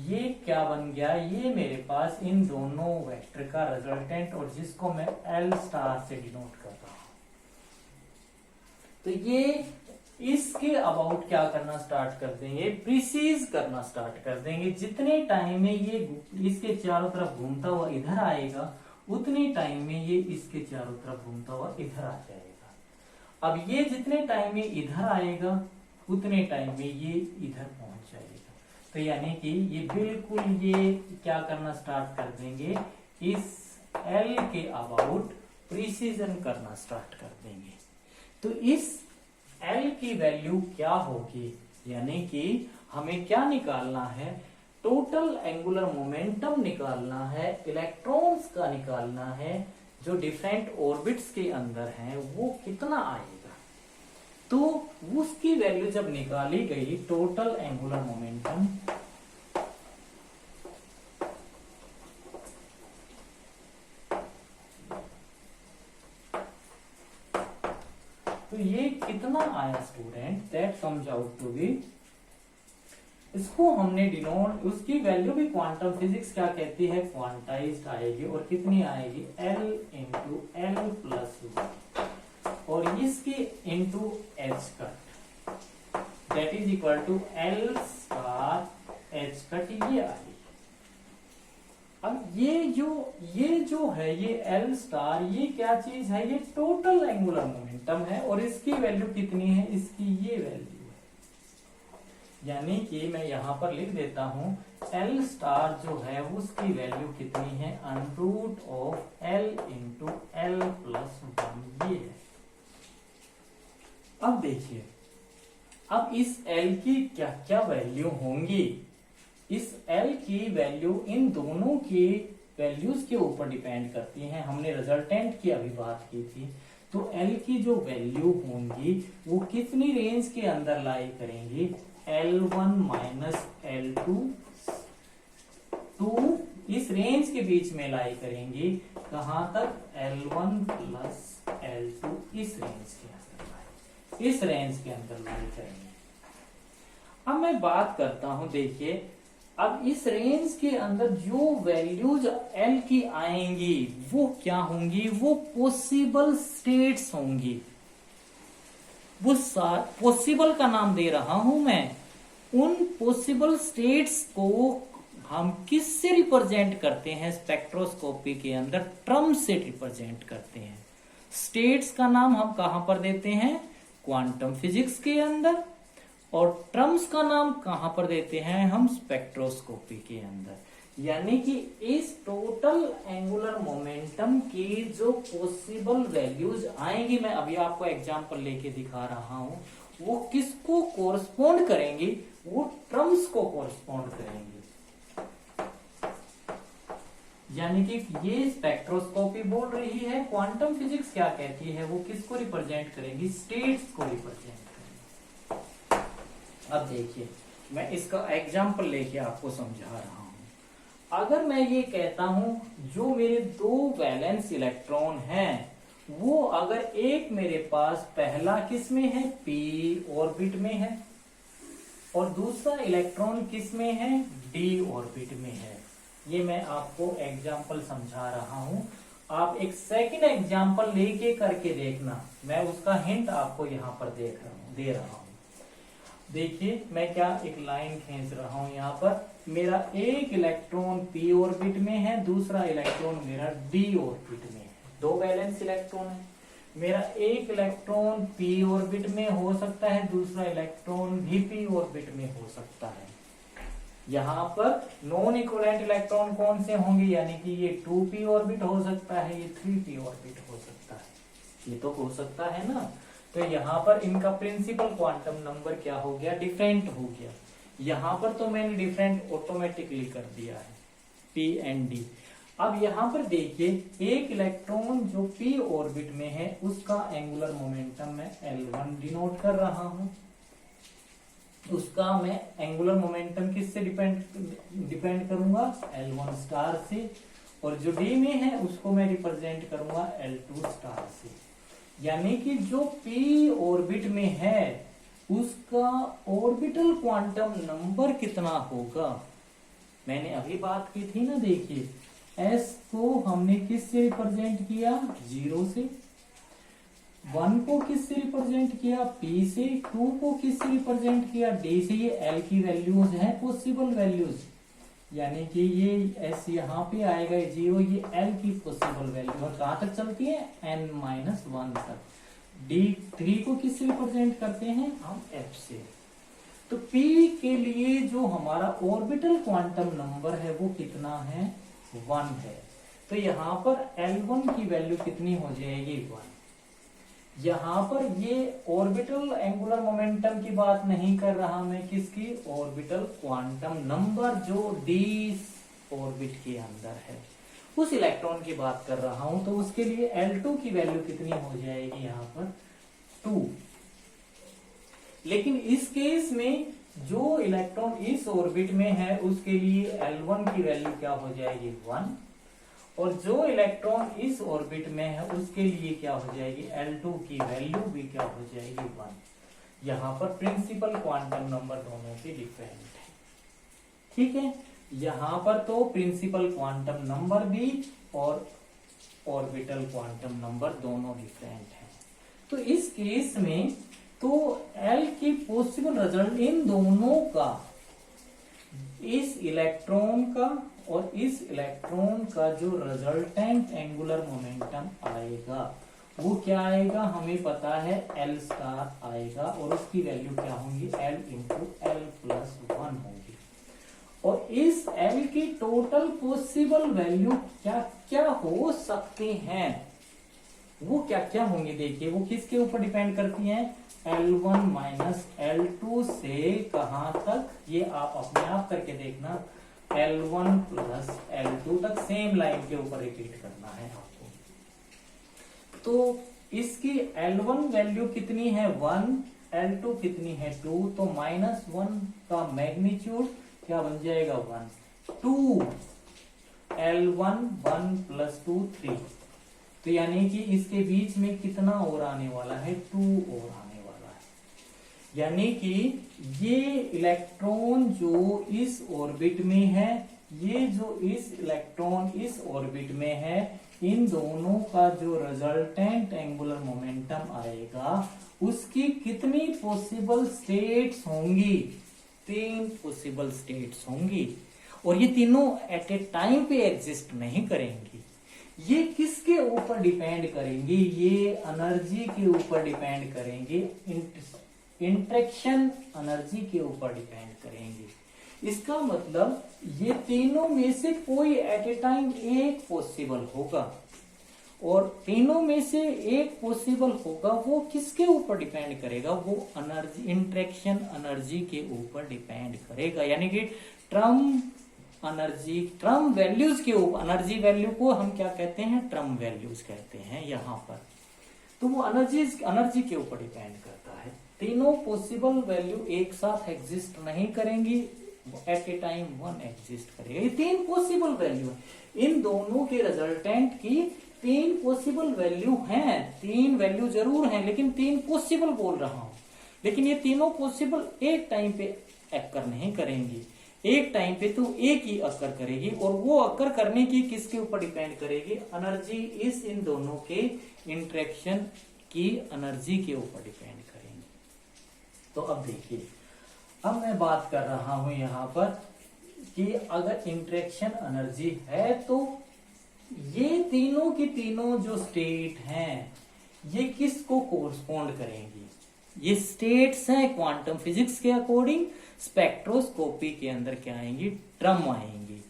ये क्या बन गया, ये मेरे पास इन दोनों वेक्टर का रिजल्टेंट, और जिसको मैं L स्टार से डिनोट कर रहा हूं। तो ये इसके अबाउट क्या करना स्टार्ट कर देंगे, प्रीसीज करना स्टार्ट कर देंगे। जितने टाइम में ये इसके चारों तरफ घूमता हुआ इधर आएगा, उतने टाइम में ये इसके चारों तरफ घूमता हुआ इधर आ जाएगा। अब ये जितने टाइम में इधर आएगा, उतने टाइम में ये इधर पहुंच जाएगा। तो यानी कि ये बिल्कुल ये क्या करना स्टार्ट कर देंगे, इस L के अबाउट प्रीसीजन करना स्टार्ट कर देंगे। तो इस L की वैल्यू क्या होगी, यानी कि हमें क्या निकालना है, टोटल एंगुलर मोमेंटम निकालना है, इलेक्ट्रॉन्स का निकालना है, जो डिफरेंट ऑर्बिट्स के अंदर हैं वो कितना आएगा। तो उसकी वैल्यू जब निकाली गई, टोटल एंगुलर मोमेंटम तो ये कितना आया student, that comes out to be, इसको हमने डिनोट, उसकी वैल्यू भी क्वांटम फिजिक्स क्या कहती है, क्वांटाइज्ड आएगी, और कितनी आएगी, L इंटू L प्लस 1, और इसकी into H cut, that is equal to L star H cut, ये आएगी। अब ये ये जो है ये एल स्टार, ये क्या चीज है, ये टोटल एंगुलर मोमेंटम है और इसकी वैल्यू कितनी है, इसकी ये वैल्यू है। यानी कि मैं यहां पर लिख देता हूं एल स्टार जो है उसकी वैल्यू कितनी है, under root of L into L plus 1 ये है। अब देखिए, अब इस एल की क्या क्या वैल्यू होंगी, इस एल की वैल्यू इन दोनों की वैल्यूज के ऊपर डिपेंड करती हैं। हमने रिजल्टेंट की अभी बात की थी, तो एल की जो वैल्यू होंगी वो कितनी रेंज के अंदर लाई करेंगी, L1 माइनस L2 टू इस रेंज के बीच में लाई करेंगी, कहां तक, L1 प्लस L2 इस रेंज के अंदर, इस रेंज के अंदर लाई करेंगे। अब मैं बात करता हूं, देखिए अब इस रेंज के अंदर जो वैल्यूज एल की आएंगी वो क्या होंगी, वो पॉसिबल स्टेट्स होंगी। वो पॉसिबल का नाम दे रहा हूं मैं। उन पॉसिबल स्टेट्स को हम किससे रिप्रेजेंट करते हैं, स्पेक्ट्रोस्कोपी के अंदर टर्म से रिप्रेजेंट करते हैं। स्टेट्स का नाम हम कहां पर देते हैं, क्वांटम फिजिक्स के अंदर, और टर्म्स का नाम कहां पर देते हैं हम, स्पेक्ट्रोस्कोपी के अंदर। यानी कि इस टोटल एंगुलर मोमेंटम की जो पॉसिबल वैल्यूज आएंगी, मैं अभी आपको एग्जांपल लेके दिखा रहा हूं, वो किसको कोरस्पॉन्ड करेंगी, वो टर्म्स को कोरस्पॉन्ड करेंगी। यानी कि ये स्पेक्ट्रोस्कोपी बोल रही है, क्वांटम फिजिक्स क्या कहती है, वो किसको रिप्रेजेंट करेंगी, स्टेट्स को रिप्रेजेंट करेंगी। अब देखिए, मैं इसका एग्जांपल लेके आपको समझा रहा हूं। अगर मैं ये कहता हूं जो मेरे 2 वैलेंस इलेक्ट्रॉन हैं, वो अगर एक मेरे पास पहला किस में है, p ऑर्बिट में है, और दूसरा इलेक्ट्रॉन किस में है, d ऑर्बिट में है। ये मैं आपको एग्जांपल समझा रहा हूं। आप एक सेकंड एग्जांपल लेके करके देखना, मैं उसका हिंट आपको यहां पर दे रहा हूं। देखिए, मैं क्या एक लाइन खींच रहा हूं यहां पर, मेरा एक इलेक्ट्रॉन p ऑर्बिट में है, दूसरा इलेक्ट्रॉन मेरा d ऑर्बिट में है। 2 वैलेंस इलेक्ट्रॉन है, मेरा एक इलेक्ट्रॉन p ऑर्बिट में हो सकता है, दूसरा इलेक्ट्रॉन भी p ऑर्बिट में हो सकता है। यहाँ पर नॉन इक्विवेलेंट इलेक्ट्रॉन कौन से होंगे, यानी कि ये 2p ऑर्बिट हो सकता है, ये 3p ऑर्बिट हो सकता है, ये तो हो सकता है ना। तो यहाँ पर इनका प्रिंसिपल क्वांटम नंबर क्या हो गया, डिफरेंट हो गया। यहाँ पर तो मैंने डिफरेंट ऑटोमेटिकली कर दिया है, p एंड d। अब यहाँ पर देखिए, एक इलेक्ट्रॉन जो p ऑर्बिट में है उसका एंगुलर मोमेंटम मैं L1 डिनोट कर रहा हूं। उसका मैं एंगुलर मोमेंटम किससे डिपेंड करूंगा, L1 स्टार से, और जो d में है उसको मैं रिप्रेजेंट करूंगा L2 स्टार से। यानी कि जो p ऑर्बिट में है उसका ऑर्बिटल क्वांटम नंबर कितना होगा, मैंने अभी बात की थी ना। देखिए, s को हमने किससे रिप्रेजेंट किया, 0 से, 1 को किससे रिप्रेजेंट किया, p से, 2 को किससे रिप्रेजेंट किया, d से। ये l की वैल्यूज है, पॉसिबल वैल्यूज, यानी कि ये s यहाँ पे आएगा 0, ये l की पॉसिबल वैल्यू और कहां तक चलती है, n-1 तक। d3 को किससे रिप्रेजेंट करते हैं हम, f से। तो p के लिए जो हमारा ऑर्बिटल क्वांटम नंबर है वो कितना है, 1 है। तो यहाँ पर L1 की वैल्यू कितनी हो जाएगी, 1। यहाँ पर ये ऑर्बिटल एंगुलर मोमेंटम की बात नहीं कर रहा मैं, किसकी, ऑर्बिटल क्वांटम नंबर जो d ऑर्बिट के अंदर है उस इलेक्ट्रॉन की बात कर रहा हूं। तो उसके लिए L2 की वैल्यू कितनी हो जाएगी, यहाँ पर 2। लेकिन इस केस में जो इलेक्ट्रॉन इस ऑर्बिट में है उसके लिए L1 की वैल्यू क्या हो जाएगी, 1, और जो इलेक्ट्रॉन इस ऑर्बिट में है उसके लिए क्या हो जाएगी, L2 की वैल्यू भी क्या हो जाएगी, 1। यहाँ पर प्रिंसिपल क्वांटम नंबर दोनों के डिफरेंट है, ठीक है। यहाँ पर तो प्रिंसिपल क्वांटम नंबर भी और ऑर्बिटल क्वांटम नंबर दोनों डिफरेंट है। तो इस केस में तो L की पॉसिबल रिजल्ट इन दोनों का इस इलेक्ट्रॉन का और इस इलेक्ट्रॉन का जो रिजल्टेंट एंगुलर मोमेंटम आएगा वो क्या आएगा, हमें पता है L स्टार आएगा और उसकी वैल्यू क्या होंगी, L इंटू L प्लस 1 होगी। और इस L की टोटल पॉसिबल वैल्यू क्या क्या हो सकती हैं, वो क्या क्या होंगी, देखिए वो किसके ऊपर डिपेंड करती हैं, L1 माइनस L2 से कहां तक, ये आप अपने आप करके देखना, L1 प्लस L2 तक सेम लाइन के ऊपर रिपीट करना है आपको। तो इसकी L1 वैल्यू कितनी है 1, L2 कितनी है 2, तो -1 का मैग्नीट्यूड क्या बन जाएगा 1, 2 L1 1 प्लस 2 3, तो यानी कि इसके बीच में कितना और आने वाला है 2 और आने वाला है। यानी कि ये इलेक्ट्रॉन जो इस ऑर्बिट में है, ये जो इस इलेक्ट्रॉन इस ऑर्बिट में है, इन दोनों का जो रिजल्टेंट एंगुलर मोमेंटम आएगा उसकी कितनी पॉसिबल स्टेट्स होंगी, 3 पॉसिबल स्टेट्स होंगी। और ये तीनों एट ए टाइम पे एग्जिस्ट नहीं करेंगी। ये किसके ऊपर डिपेंड करेंगी, ये एनर्जी के ऊपर डिपेंड करेंगे, इंटरेक्शन एनर्जी के ऊपर डिपेंड करेंगे। इसका मतलब ये तीनों में से कोई एट ए टाइम एक पॉसिबल होगा, और तीनों में से एक पॉसिबल होगा, वो किसके ऊपर डिपेंड करेगा, वो एनर्जी, इंटरेक्शन एनर्जी के ऊपर डिपेंड करेगा। यानी कि ट्रम एनर्जी, ट्रम वैल्यूज के ऊपर, एनर्जी वैल्यू को हम क्या कहते हैं, ट्रम वैल्यूज कहते हैं यहाँ पर। तो वो एनर्जी के ऊपर डिपेंड करता है। तीनों पॉसिबल वैल्यू एक साथ एग्जिस्ट नहीं करेंगी, एट ए टाइम 1 एग्जिस्ट करेगा। ये 3 पॉसिबल वैल्यू है, इन दोनों के रिजल्टेंट की 3 पॉसिबल वैल्यू हैं, 3 वैल्यू जरूर हैं लेकिन 3 पॉसिबल बोल रहा हूं। लेकिन ये तीनों पॉसिबल एक टाइम पे अक्कर नहीं करेंगी, एक टाइम पे तो एक ही अक्कर करेगी, और वो अक्कर करने की किसके ऊपर डिपेंड करेगी, एनर्जी, इस इन दोनों के इंटरेक्शन की एनर्जी के ऊपर डिपेंड करेंगे। तो अब देखिए, अब मैं बात कर रहा हूं यहां पर कि अगर इंटरेक्शन एनर्जी है तो ये तीनों की तीनों जो स्टेट हैं ये किसको कोरस्पॉन्ड करेंगी, ये स्टेट्स हैं क्वांटम फिजिक्स के अकॉर्डिंग, स्पेक्ट्रोस्कोपी के अंदर क्या आएंगी, ट्रम आएंगी।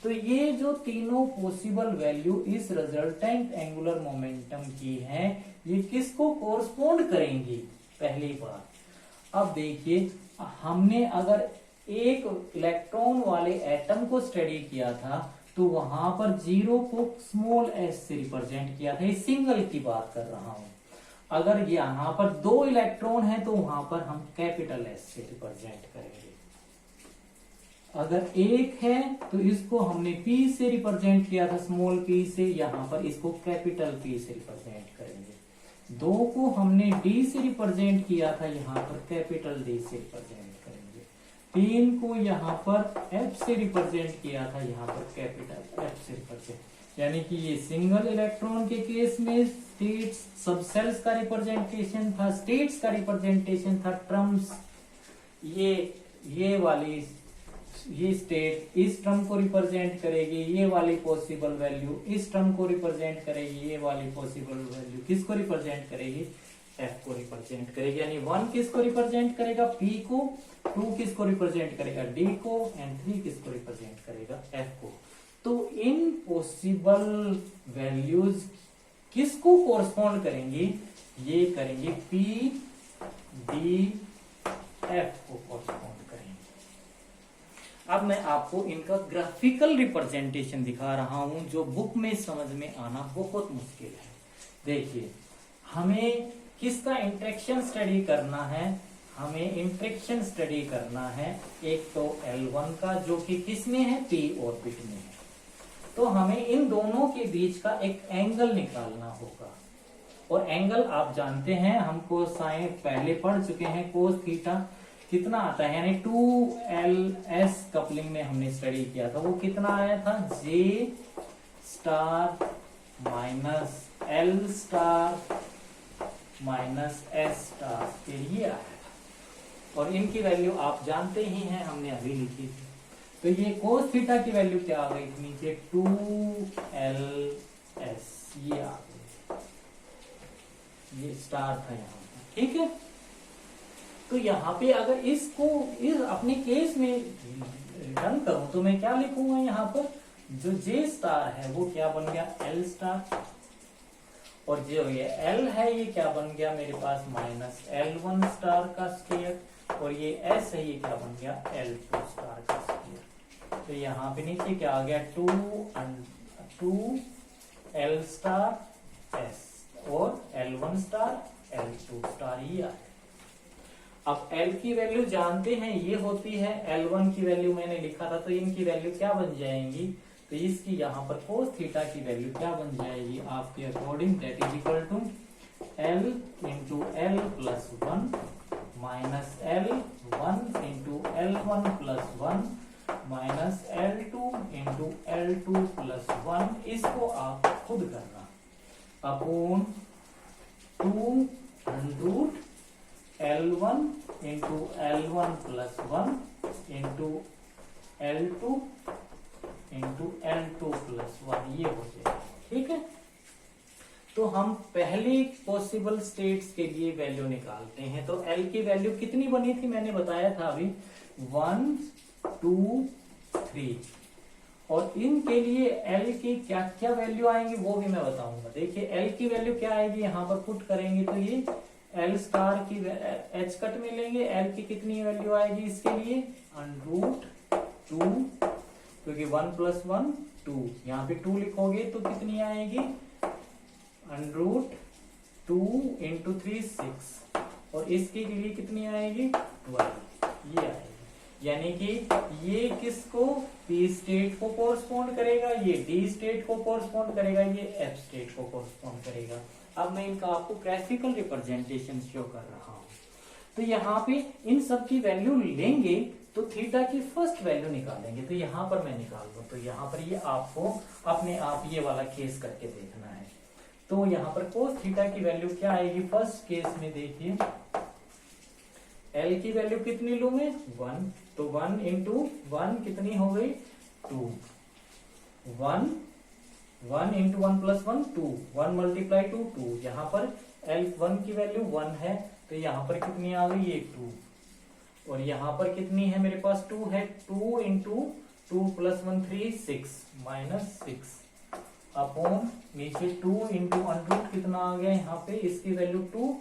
तो ये जो तीनों पॉसिबल वैल्यू इस रिजल्टेंट एंगुलर मोमेंटम की हैं, ये किसको कोरस्पॉन्ड करेंगी, पहली बात। अब देखिए, हमने अगर एक इलेक्ट्रॉन वाले एटम को स्टडी किया था तो वहां पर 0 को स्मॉल s से रिप्रेजेंट किया था, सिंगल की बात कर रहा हूं। अगर यहाँ पर 2 इलेक्ट्रॉन है तो वहां पर हम कैपिटल S से रिप्रेजेंट करेंगे। अगर एक है तो इसको हमने P से रिप्रेजेंट किया था, स्मॉल p से, यहाँ पर इसको कैपिटल P से रिप्रेजेंट करेंगे। 2 को हमने D से रिप्रेजेंट किया था, यहाँ पर कैपिटल D से रिप्रेजेंट करेंगे। 3 को यहाँ पर F से रिप्रेजेंट किया था, यहाँ पर कैपिटल F से रिप्रेजेंट। यानी कि ये सिंगल इलेक्ट्रॉन के केस में स्टेट्स, सबसेल्स का रिप्रेजेंटेशन था, स्टेट्स का रिप्रेजेंटेशन था, ट्रम्स, ये वाली, ये स्टेट इस ट्रम को रिप्रेजेंट करेगी, ये वाली पॉसिबल वैल्यू इस ट्रम को रिप्रेजेंट करेगी, ये वाली पॉसिबल वैल्यू किसको रिप्रेजेंट करेगी, F को रिप्रेजेंट करेगी। यानी 1 किसको रिप्रेजेंट करेगा, P को, 2 किसको रिप्रेजेंट करेगा, D को, एंड 3 किसको रिप्रेजेंट करेगा, F को। तो इन पॉसिबल वैल्यूज किसको कोरस्पॉन्ड करेंगी, ये करेंगे P, D, F को कोरस्पॉन्ड करेंगे। अब मैं आपको इनका ग्राफिकल रिप्रेजेंटेशन दिखा रहा हूं जो बुक में समझ में आना बहुत मुश्किल है। देखिए, हमें किसका इंटरेक्शन स्टडी करना है, हमें इंटरेक्शन स्टडी करना है एक तो L1 का जो कि किस में है, P ऑर्बिट में है। तो हमें इन दोनों के बीच का एक एंगल निकालना होगा, और एंगल आप जानते हैं, हमको साइन पहले पढ़ चुके हैं, कोस थीटा कितना आता है, यानी 2LS कपलिंग में हमने स्टडी किया था, वो कितना आया था, J star minus L star minus S star के लिए आया था। और इनकी वैल्यू आप जानते ही हैं, हमने अभी लिखी थी। तो ये cos थीटा की वैल्यू क्या आ गई नीचे 2LS, ये आ गई, ये स्टार था यहाँ पर, ठीक है। तो यहाँ पे अगर इसको इस अपने केस में रन करूं तो मैं क्या लिखूंगा, यहाँ पर जो J स्टार है वो क्या बन गया L स्टार, और जो ये L है ये क्या बन गया मेरे पास माइनस L1 स्टार का स्क्वायर, और ये S है ये क्या बन गया L2 स्टार का स्क्वायर। तो यहाँ पे नीचे क्या आ गया 2L स्टार S और L1 स्टार L2 स्टार, ये आया। अब L की वैल्यू जानते हैं ये होती है L1 की वैल्यू मैंने लिखा था, तो इनकी वैल्यू क्या बन जाएंगी, तो इसकी यहाँ पर cos थीटा की वैल्यू क्या बन जाएगी आपके according, that is equal to L into L plus 1 minus L1 into L1 plus 1 minus L2 into L2 plus 1, इसको आप खुद करना, upon 2 root L1 into L1 plus 1 into L2 into L2 plus 1, ये हो जाएगा, ठीक है। तो हम पहले पॉसिबल स्टेट्स के लिए वैल्यू निकालते हैं। तो L की वैल्यू कितनी बनी थी मैंने बताया था अभी 1 2 3, और इनके लिए L की क्या क्या वैल्यू आएंगी वो भी मैं बताऊंगा। देखिए L की वैल्यू क्या आएगी, यहाँ पर पुट करेंगे तो ये L स्टार की H कट में लेंगे, L की कितनी वैल्यू आएगी इसके लिए √2, क्योंकि 1 प्लस 1 2, यहाँ पे 2 लिखोगे तो कितनी आएगी √2 इंटू 3 6, और इसके लिए कितनी आएगी 12, ये आएगी। यानी कि ये किसको P स्टेट को कोरस्पॉन्ड करेगा, ये D स्टेट को कोरस्पॉन्ड करेगा, ये F स्टेट को कोरस्पॉन्ड करेगा। अब मैं इनका आपको ग्राफिकल रिप्रेजेंटेशन शो कर रहा हूं। तो यहाँ पे इन सब की वैल्यू लेंगे तो थीटा की फर्स्ट वैल्यू निकालेंगे, तो यहाँ पर मैं निकाल दूं, तो यहाँ पर ये आपको अपने आप ये वाला केस करके देखना है। तो यहाँ पर cos थीटा की वैल्यू क्या आएगी, फर्स्ट केस में देखिए L की वैल्यू कितनी लूं मैं 1, तो 1 इंटू 1 कितनी हो गई 2, 1 इंटू 1 प्लस 1 2, 1 मल्टीप्लाई 2 2, यहाँ पर L1 की वैल्यू 1 है, तो यहाँ पर कितनी आ गई ये 2, और यहाँ पर कितनी है मेरे पास 2 है, 2 इंटू 2 प्लस 1 3 6 माइनस 6 अपॉन नीचे 2 इंटू अंडरूट कितना आ गया यहाँ पे, इसकी वैल्यू 2,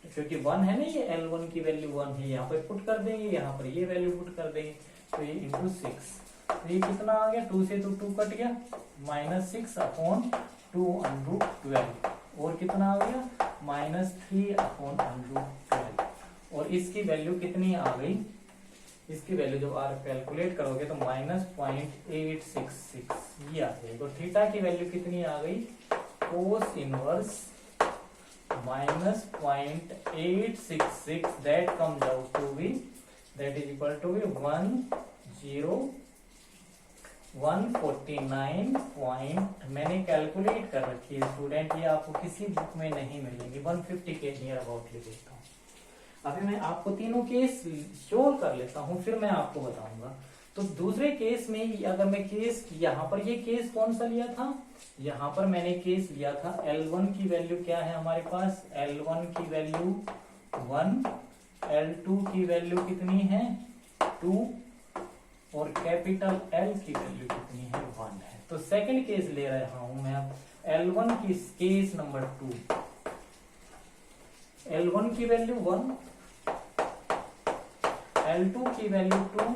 क्योंकि 1 है ना, ये L1 की वैल्यू 1 है, यहाँ पर पुट कर देंगे, यहाँ पर ये वैल्यू पुट कर देंगे, तो ये इंटू 6, तो ये कितना आ गया 2 से तो 2 कट गया, माइनस 6 अपॉन 2 अंडरूट 12, और कितना आ गया -3 अपॉन अंडरूट 12, और इसकी वैल्यू कितनी आ गई, इसकी वैल्यू जब आप कैलकुलेट करोगे तो -0.866 ये आ गई। तो थीटा की वैल्यू कितनी आ गई, cos inverse -0.866, that comes out to be, that is equal to be 149 point, मैंने कैलकुलेट कर रखी है स्टूडेंट, ये आपको किसी बुक में नहीं मिलेंगी, 150 के नियर अबाउट लिख देता हूँ। अभी मैं आपको तीनों केस सोल्व कर लेता हूं, फिर मैं आपको बताऊंगा। तो दूसरे केस में अगर मैं केस, यहाँ पर ये केस कौन सा लिया था, यहाँ पर मैंने केस लिया था L1 की वैल्यू क्या है हमारे पास, L1 की वैल्यू 1, L2 की वैल्यू कितनी है 2, और कैपिटल L की वैल्यू कितनी है 1 है। तो सेकंड केस ले रहा हूं मैं L1 की केस नंबर 2, L1 की वैल्यू 1, L2 की वैल्यू 2,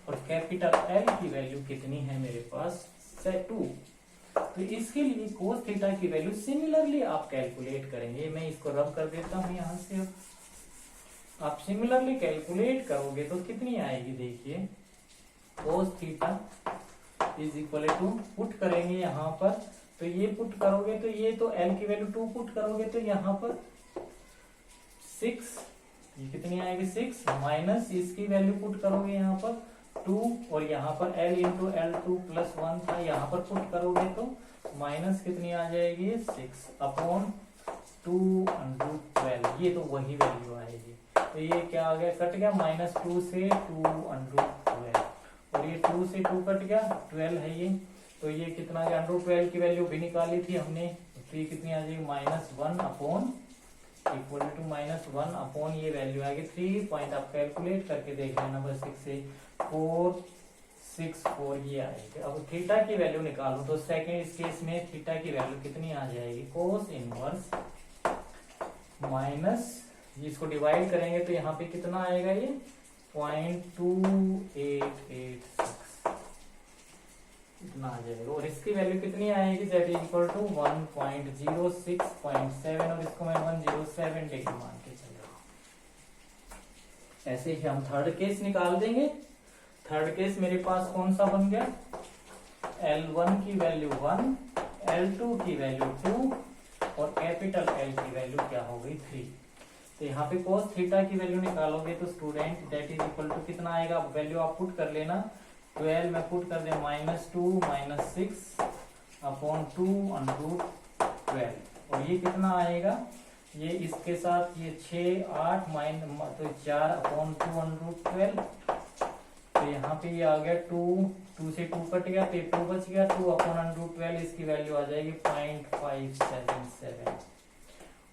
और कैपिटल L की वैल्यू कितनी है मेरे पास 2। तो इसके लिए cos थीटा की वैल्यू सिमिलरली आप कैलकुलेट करेंगे, मैं इसको रब कर देता हूं यहां से। आप सिमिलरली कैलकुलेट करोगे तो कितनी आएगी, देखिए cos theta is equal to, put करेंगे यहाँ पर, तो ये पुट करोगे तो ये तो L की वैल्यू 2 पुट करोगे तो यहाँ पर 6, ये कितनी आएगी 6, माइनस इसकी वैल्यू पुट करोगे यहाँ पर 2, और यहाँ पर L इंटू L2 प्लस 1 था, यहाँ पर पुट करोगे तो माइनस कितनी आ जाएगी 6 अपॉन 2 अंडरूट 12, ये तो वही वैल्यू आएगी। तो ये क्या आ गया, कट गया, -2 से 2 अंडरूट 2 से 2 कट गया, 12 है ये, तो ये कितना है, √12 की वैल्यू भी निकाली थी हमने, तो ये कितनी आ जाएगी -1 अपॉन इक्वल टू -1 अपॉन ये वैल्यू आएगी 3 पॉइंट, आप कैलकुलेट करके देख लेना बस, 6 से 464 ये आएगी। अब थीटा की वैल्यू निकालो तो सेकंड इस केस में थीटा की वैल्यू कितनी आ जाएगी, कोस इनवर्स माइनस, इसको डिवाइड करेंगे तो यहाँ पे कितना आएगा, ये 0.2886 इतना आ जाएगा, और इसकी वैल्यू कितनी आएगी, दैट इज इक्वल टू 1.06.7, और इसको मैं 107 डिग्री मान के चल रहा हूं। ऐसे ही हम थर्ड केस निकाल देंगे। थर्ड केस मेरे पास कौन सा बन गया, L1 की वैल्यू 1, L2 की वैल्यू 2 और कैपिटल L की वैल्यू क्या हो गई 3। तो यहाँ पे cos थीटा की वैल्यू निकालोगे तो student that is equal to कितना आएगा, वैल्यू आप पुट कर लेना, 12 में पुट कर दे -2 -6 अपॉन 2 √12, और ये कितना आएगा, ये इसके साथ ये 6 8 तो 4 अपॉन 2 √12, तो यहाँ पे ये आ गया 2 से 2 कट गया तो 2 बच गया, 2 अपॉन √12, इसकी वैल्यू आ जाएगी 0.577,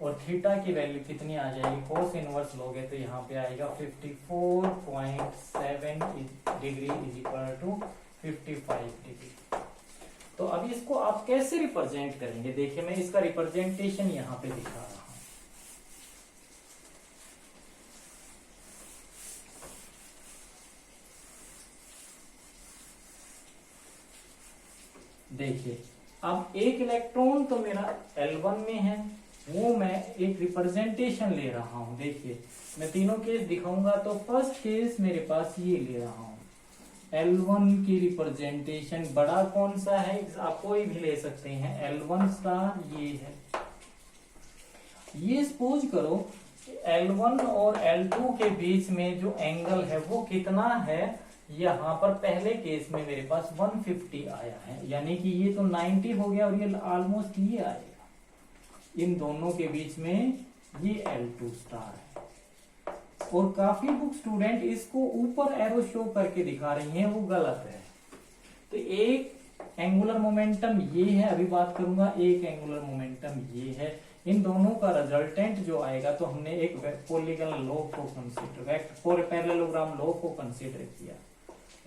और थीटा की वैल्यू कितनी आ जाएगी, कोस इनवर्स लोगे तो यहाँ पे आएगा 54.7 degree is equal to 55 degree. तो अब इसको आप कैसे रिप्रेजेंट करेंगे, देखिए मैं इसका रिप्रेजेंटेशन यहाँ पे दिखा रहा हूं। देखिए अब एक इलेक्ट्रॉन तो मेरा L1 में है, वो मैं एक रिप्रेजेंटेशन ले रहा हूं। देखिए मैं तीनों केस दिखाऊंगा, तो फर्स्ट केस मेरे पास ये ले रहा हूं, L1 की रिप्रेजेंटेशन बड़ा कौन सा है, आप कोई भी ले सकते हैं, L1 स्टार ये है। ये सपोज करो L1 और L2 के बीच में जो एंगल है वो कितना है, यहाँ पर पहले केस में मेरे पास 150 आया है, यानी कि ये तो 90 हो गया, और ये ऑलमोस्ट ये आएगा, इन दोनों के बीच में ये L2 स्टार है। और काफी बुक स्टूडेंट इसको ऊपर एरो शो करके दिखा रही हैं, वो गलत है। तो एक एंगुलर मोमेंटम ये है, अभी बात करूंगा, एक एंगुलर मोमेंटम ये है, इन दोनों का रिजल्टेंट जो आएगा, तो हमने एक पॉलीगॉनल लॉ को कंसीडर, पैरेललोग्राम लॉ को कंसीडर किया,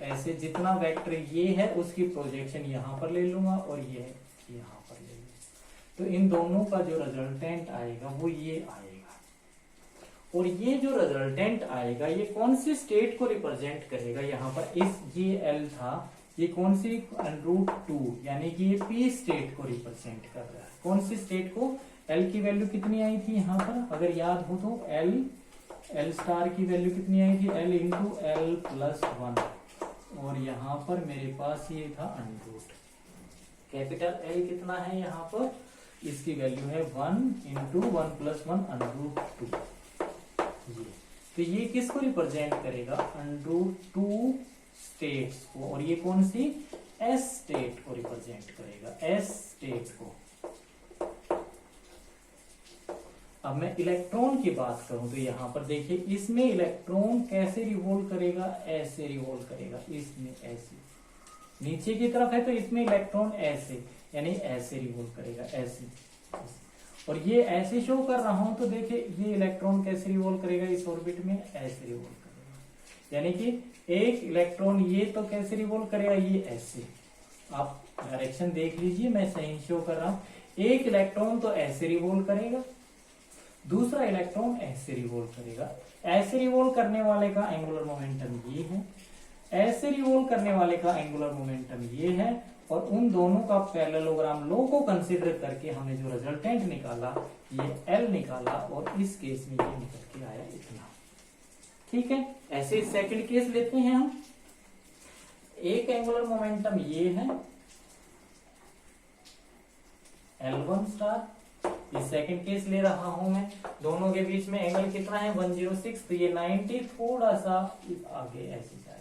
ऐसे जितना वेक्टर ये है उसकी प्रोजेक्शन यहाँ पर ले लूंगा और ये यहाँ पर ले लूंगा, तो इन दोनों का जो रिजल्टेंट आएगा वो ये आएगा। और ये जो रिजल्टेंट आएगा ये कौन सी स्टेट को रिप्रेजेंट करेगा, यहाँ पर इस ये L था, ये कौन सी √2 यानी कि ये P स्टेट को रिप्रेजेंट कर रहा है। कौन सी स्टेट को, L की वैल्यू कितनी आई थी यहाँ पर, अगर याद हो तो L स्टार की वैल्यू कितनी आई थी, L इंटू L+1, और यहाँ पर मेरे पास ये था √, कैपिटल L कितना है यहाँ पर, इसकी वैल्यू है 1 इंटू 1+1 √2। तो ये किसको रिप्रेजेंट करेगा, √2 स्टेट्स को, और ये कौन सी, S स्टेट को रिप्रेजेंट करेगा, S स्टेट को। अब मैं इलेक्ट्रॉन की बात करूं तो यहाँ पर देखिए, इसमें इलेक्ट्रॉन कैसे रिवॉल्व करेगा, ऐसे रिवॉल्व करेगा, इसमें ऐसे, नीचे की तरफ है तो इसमें इलेक्ट्रॉन ऐसे, यानी ऐसे रिवॉल्व करेगा, ऐसे। और ये ऐसे शो कर रहा हूं तो देखिए ये इलेक्ट्रॉन कैसे रिवॉल्व करेगा, इस ऑर्बिट में ऐसे रिवॉल्व करेगा, यानी कि एक इलेक्ट्रॉन ये तो कैसे रिवॉल्व करेगा, ये ऐसे। आप डायरेक्शन देख लीजिए, मैं सही शो कर रहा हूं, एक इलेक्ट्रॉन तो ऐसे रिवॉल्व करेगा, दूसरा इलेक्ट्रॉन ऐसे रिवॉल्व करेगा। ऐसे रिवॉल्व करने वाले का एंगुलर मोमेंटम ये है, ऐसे रिवॉल्व करने वाले का एंगुलर मोमेंटम ये है, और उन दोनों का पैरेललोग्राम लॉ को कंसीडर करके हमें जो रिजल्टेंट निकाला ये L निकाला, और इस केस में ये निकल के आया इतना। ठीक है, ऐसे सेकंड केस लेते हैं हम, एक एंगुलर मोमेंटम ये है L1 स्टार, ये सेकंड केस ले रहा हूं मैं, दोनों के बीच में एंगल कितना है 106, तो ये 90 थोड़ा सा आगे ऐसे जाएगा,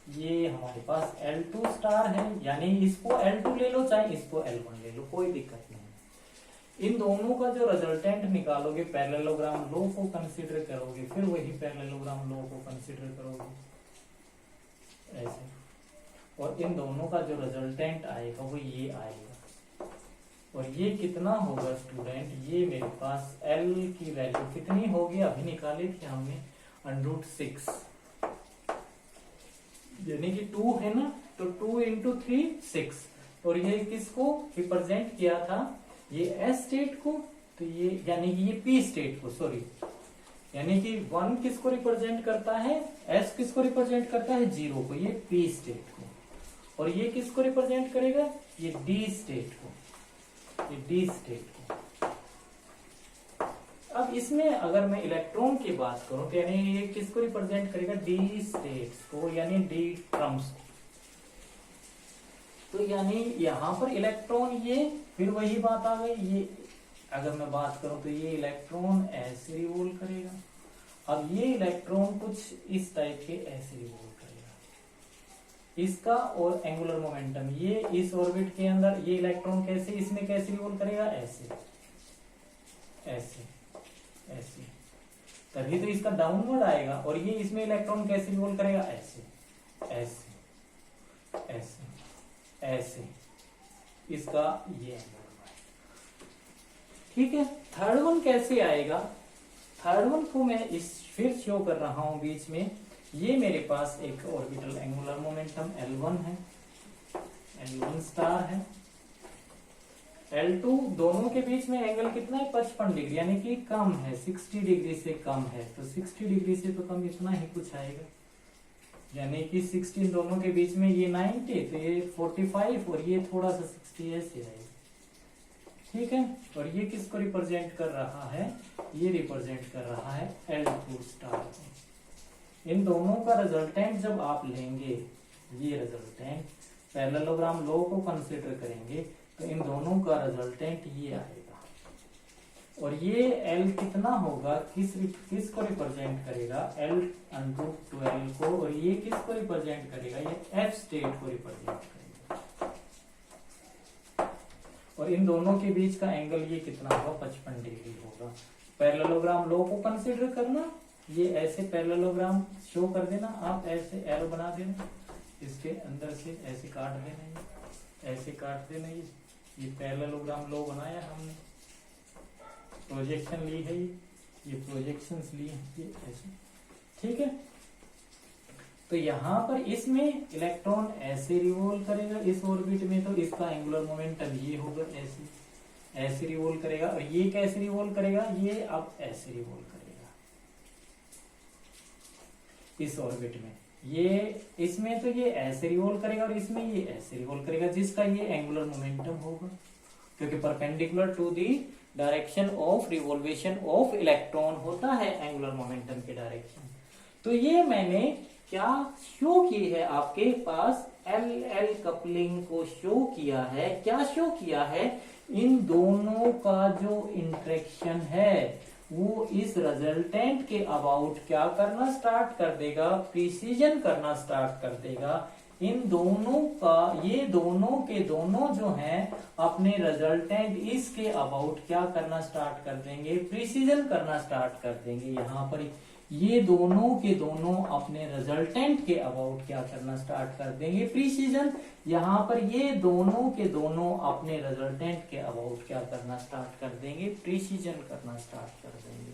ये हमारे पास L2 स्टार है, यानी इसको L2 ले लो चाहे इसको L1 ले लो, कोई दिक्कत नहीं। इन दोनों का जो रिजल्टेंट निकालोगे पैरेललोग्राम लॉ को कंसीडर करोगे, फिर वही पैरेललोग्राम लॉ को कंसीडर करोगे, और इन दोनों का जो रिजल्टेंट आएगा वो ये आएगा। और ये कितना होगा स्टूडेंट, ये मेरे पास L की वैल्यू कितनी होगी, अभी निकाली थी हमने, √6, यानी कि 2 है ना, तो 2 × 3 6। और ये किसको रिप्रेजेंट किया था, ये S स्टेट को, तो ये यानी कि ये P स्टेट को, सॉरी, यानी कि 1 किसको रिप्रेजेंट करता है, S किसको रिप्रेजेंट करता है, 0 को, ये P स्टेट को। और ये किसको रिप्रेजेंट करेगा, ये D स्टेट को, ये D स्टेट को। अब इसमें अगर मैं इलेक्ट्रॉन की बात करूं तो यानी ये किसको रिप्रेजेंट करेगा, D स्टेट्स को, यानी D टर्म्स को। तो यानी यहां पर इलेक्ट्रॉन, ये फिर वही बात आ गई, ये अगर मैं बात करूं तो ये इलेक्ट्रॉन ऐसे रिवॉल्व करेगा। अब ये इलेक्ट्रॉन कुछ इस टाइप के ऐसे रिवॉल्व करेगा, इसका और एंगुलर मोमेंटम, ये इस ऑर्बिट के अंदर ये इलेक्ट्रॉन कैसे, इसमें कैसे रिवॉल्व करेगा, ऐसे ऐसे ऐसे, तभी तो इसका डाउनवर्ड आएगा। और ये इसमें इलेक्ट्रॉन कैसे रिवॉल्व करेगा, ऐसे ऐसे ऐसे ऐसे, इसका ये ठीक है। थर्ड वन कैसे आएगा, थर्ड वन को मैं इस फिर शो कर रहा हूं बीच में। ये मेरे पास एक ऑर्बिटल एंगुलर मोमेंटम L1 है, L1 स्टार है, L2, दोनों के बीच में एंगल कितना है, 55 डिग्री, यानी कि कम है, 60 डिग्री से कम है। तो 60 डिग्री से तो कम इतना ही कुछ आएगा, यानी कि 16 दोनों के बीच में, ये 90, तो ये 45 और ये थोड़ा सा 60 ऐसे आएगा, ठीक है। और ये किसको रिप्रेजेंट कर रहा है, ये रिप्रेजेंट कर रहा है L2 स्टार को। इन दोनों का रिजल्टेंट जब आप लेंगे, ये रिजल्टेंट पैरेललोग्राम लॉ को कंसीडर करेंगे, तो इन दोनों का रिजल्टेंट ये आएगा। और ये L कितना होगा, किसको रिप्रेजेंट करेगा, L/12 को, और ये किसको रिप्रेजेंट करेगा, ये F स्टेट को रिप्रेजेंट करेगा। और इन दोनों के बीच का एंगल ये कितना होगा, 55 डिग्री होगा। पैरेललोग्राम लॉ को कंसीडर करना, ये ऐसे पैरेललोग्राम शो कर देना, आप ऐसे एरो बना देना, इसके अंदर से ऐसे काट देना, ऐसे काट देना, ये पैरेललोग्राम लॉ बनाया हमने, प्रोजेक्शन ली है, ये प्रोजेक्शंस ली है, ये ऐसे, ठीक है। तो यहाँ पर इसमें इलेक्ट्रॉन ऐसे रिवॉल्व करेगा इस ऑर्बिट में, तो इसका एंगुलर मोमेंटम ये होगा, ऐसे ऐसे रिवॉल्व करेगा। और ये कैसे रिवॉल्व करेगा, ये अब ऐसे रिवॉल्व करेगा इस ऑर्बिट में, ये इसमें तो ये ऐसे रिवॉल्व करेगा और इसमें ये ऐसे रिवॉल्व करेगा, जिसका ये एंगुलर मोमेंटम होगा, क्योंकि perpendicular to the direction of revolution of electron होता है एंगुलर मोमेंटम के डायरेक्शन। तो ये मैंने क्या शो की है, आपके पास LL कपलिंग को शो किया है। क्या शो किया है, इन दोनों का जो इंटरेक्शन है वो इस रिजल्टेंट के अबाउट क्या करना स्टार्ट कर देगा, प्रिसीजन करना स्टार्ट कर देगा। इन दोनों का, ये दोनों के दोनों जो हैं अपने रिजल्टेंट इसके अबाउट क्या करना स्टार्ट कर देंगे, प्रिसीजन करना स्टार्ट कर देंगे। यहाँ पर ये दोनों के दोनों अपने रिजल्टेंट के अबाउट क्या करना स्टार्ट कर देंगे, प्रिसीजन। यहाँ पर ये दोनों के दोनों अपने रिजल्टेंट के अबाउट क्या करना स्टार्ट कर देंगे, प्रिसीजन करना स्टार्ट कर देंगे,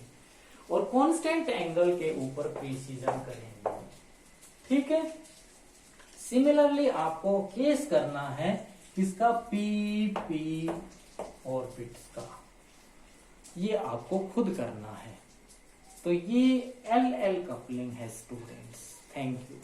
और कांस्टेंट एंगल के ऊपर प्रिसीजन करेंगे, ठीक है। सिमिलरली आपको केस करना है किसका, PP ऑर्बिट्स का, ये आपको खुद करना है। तो ये LL कपलिंग है स्टूडेंट्स। Thank you.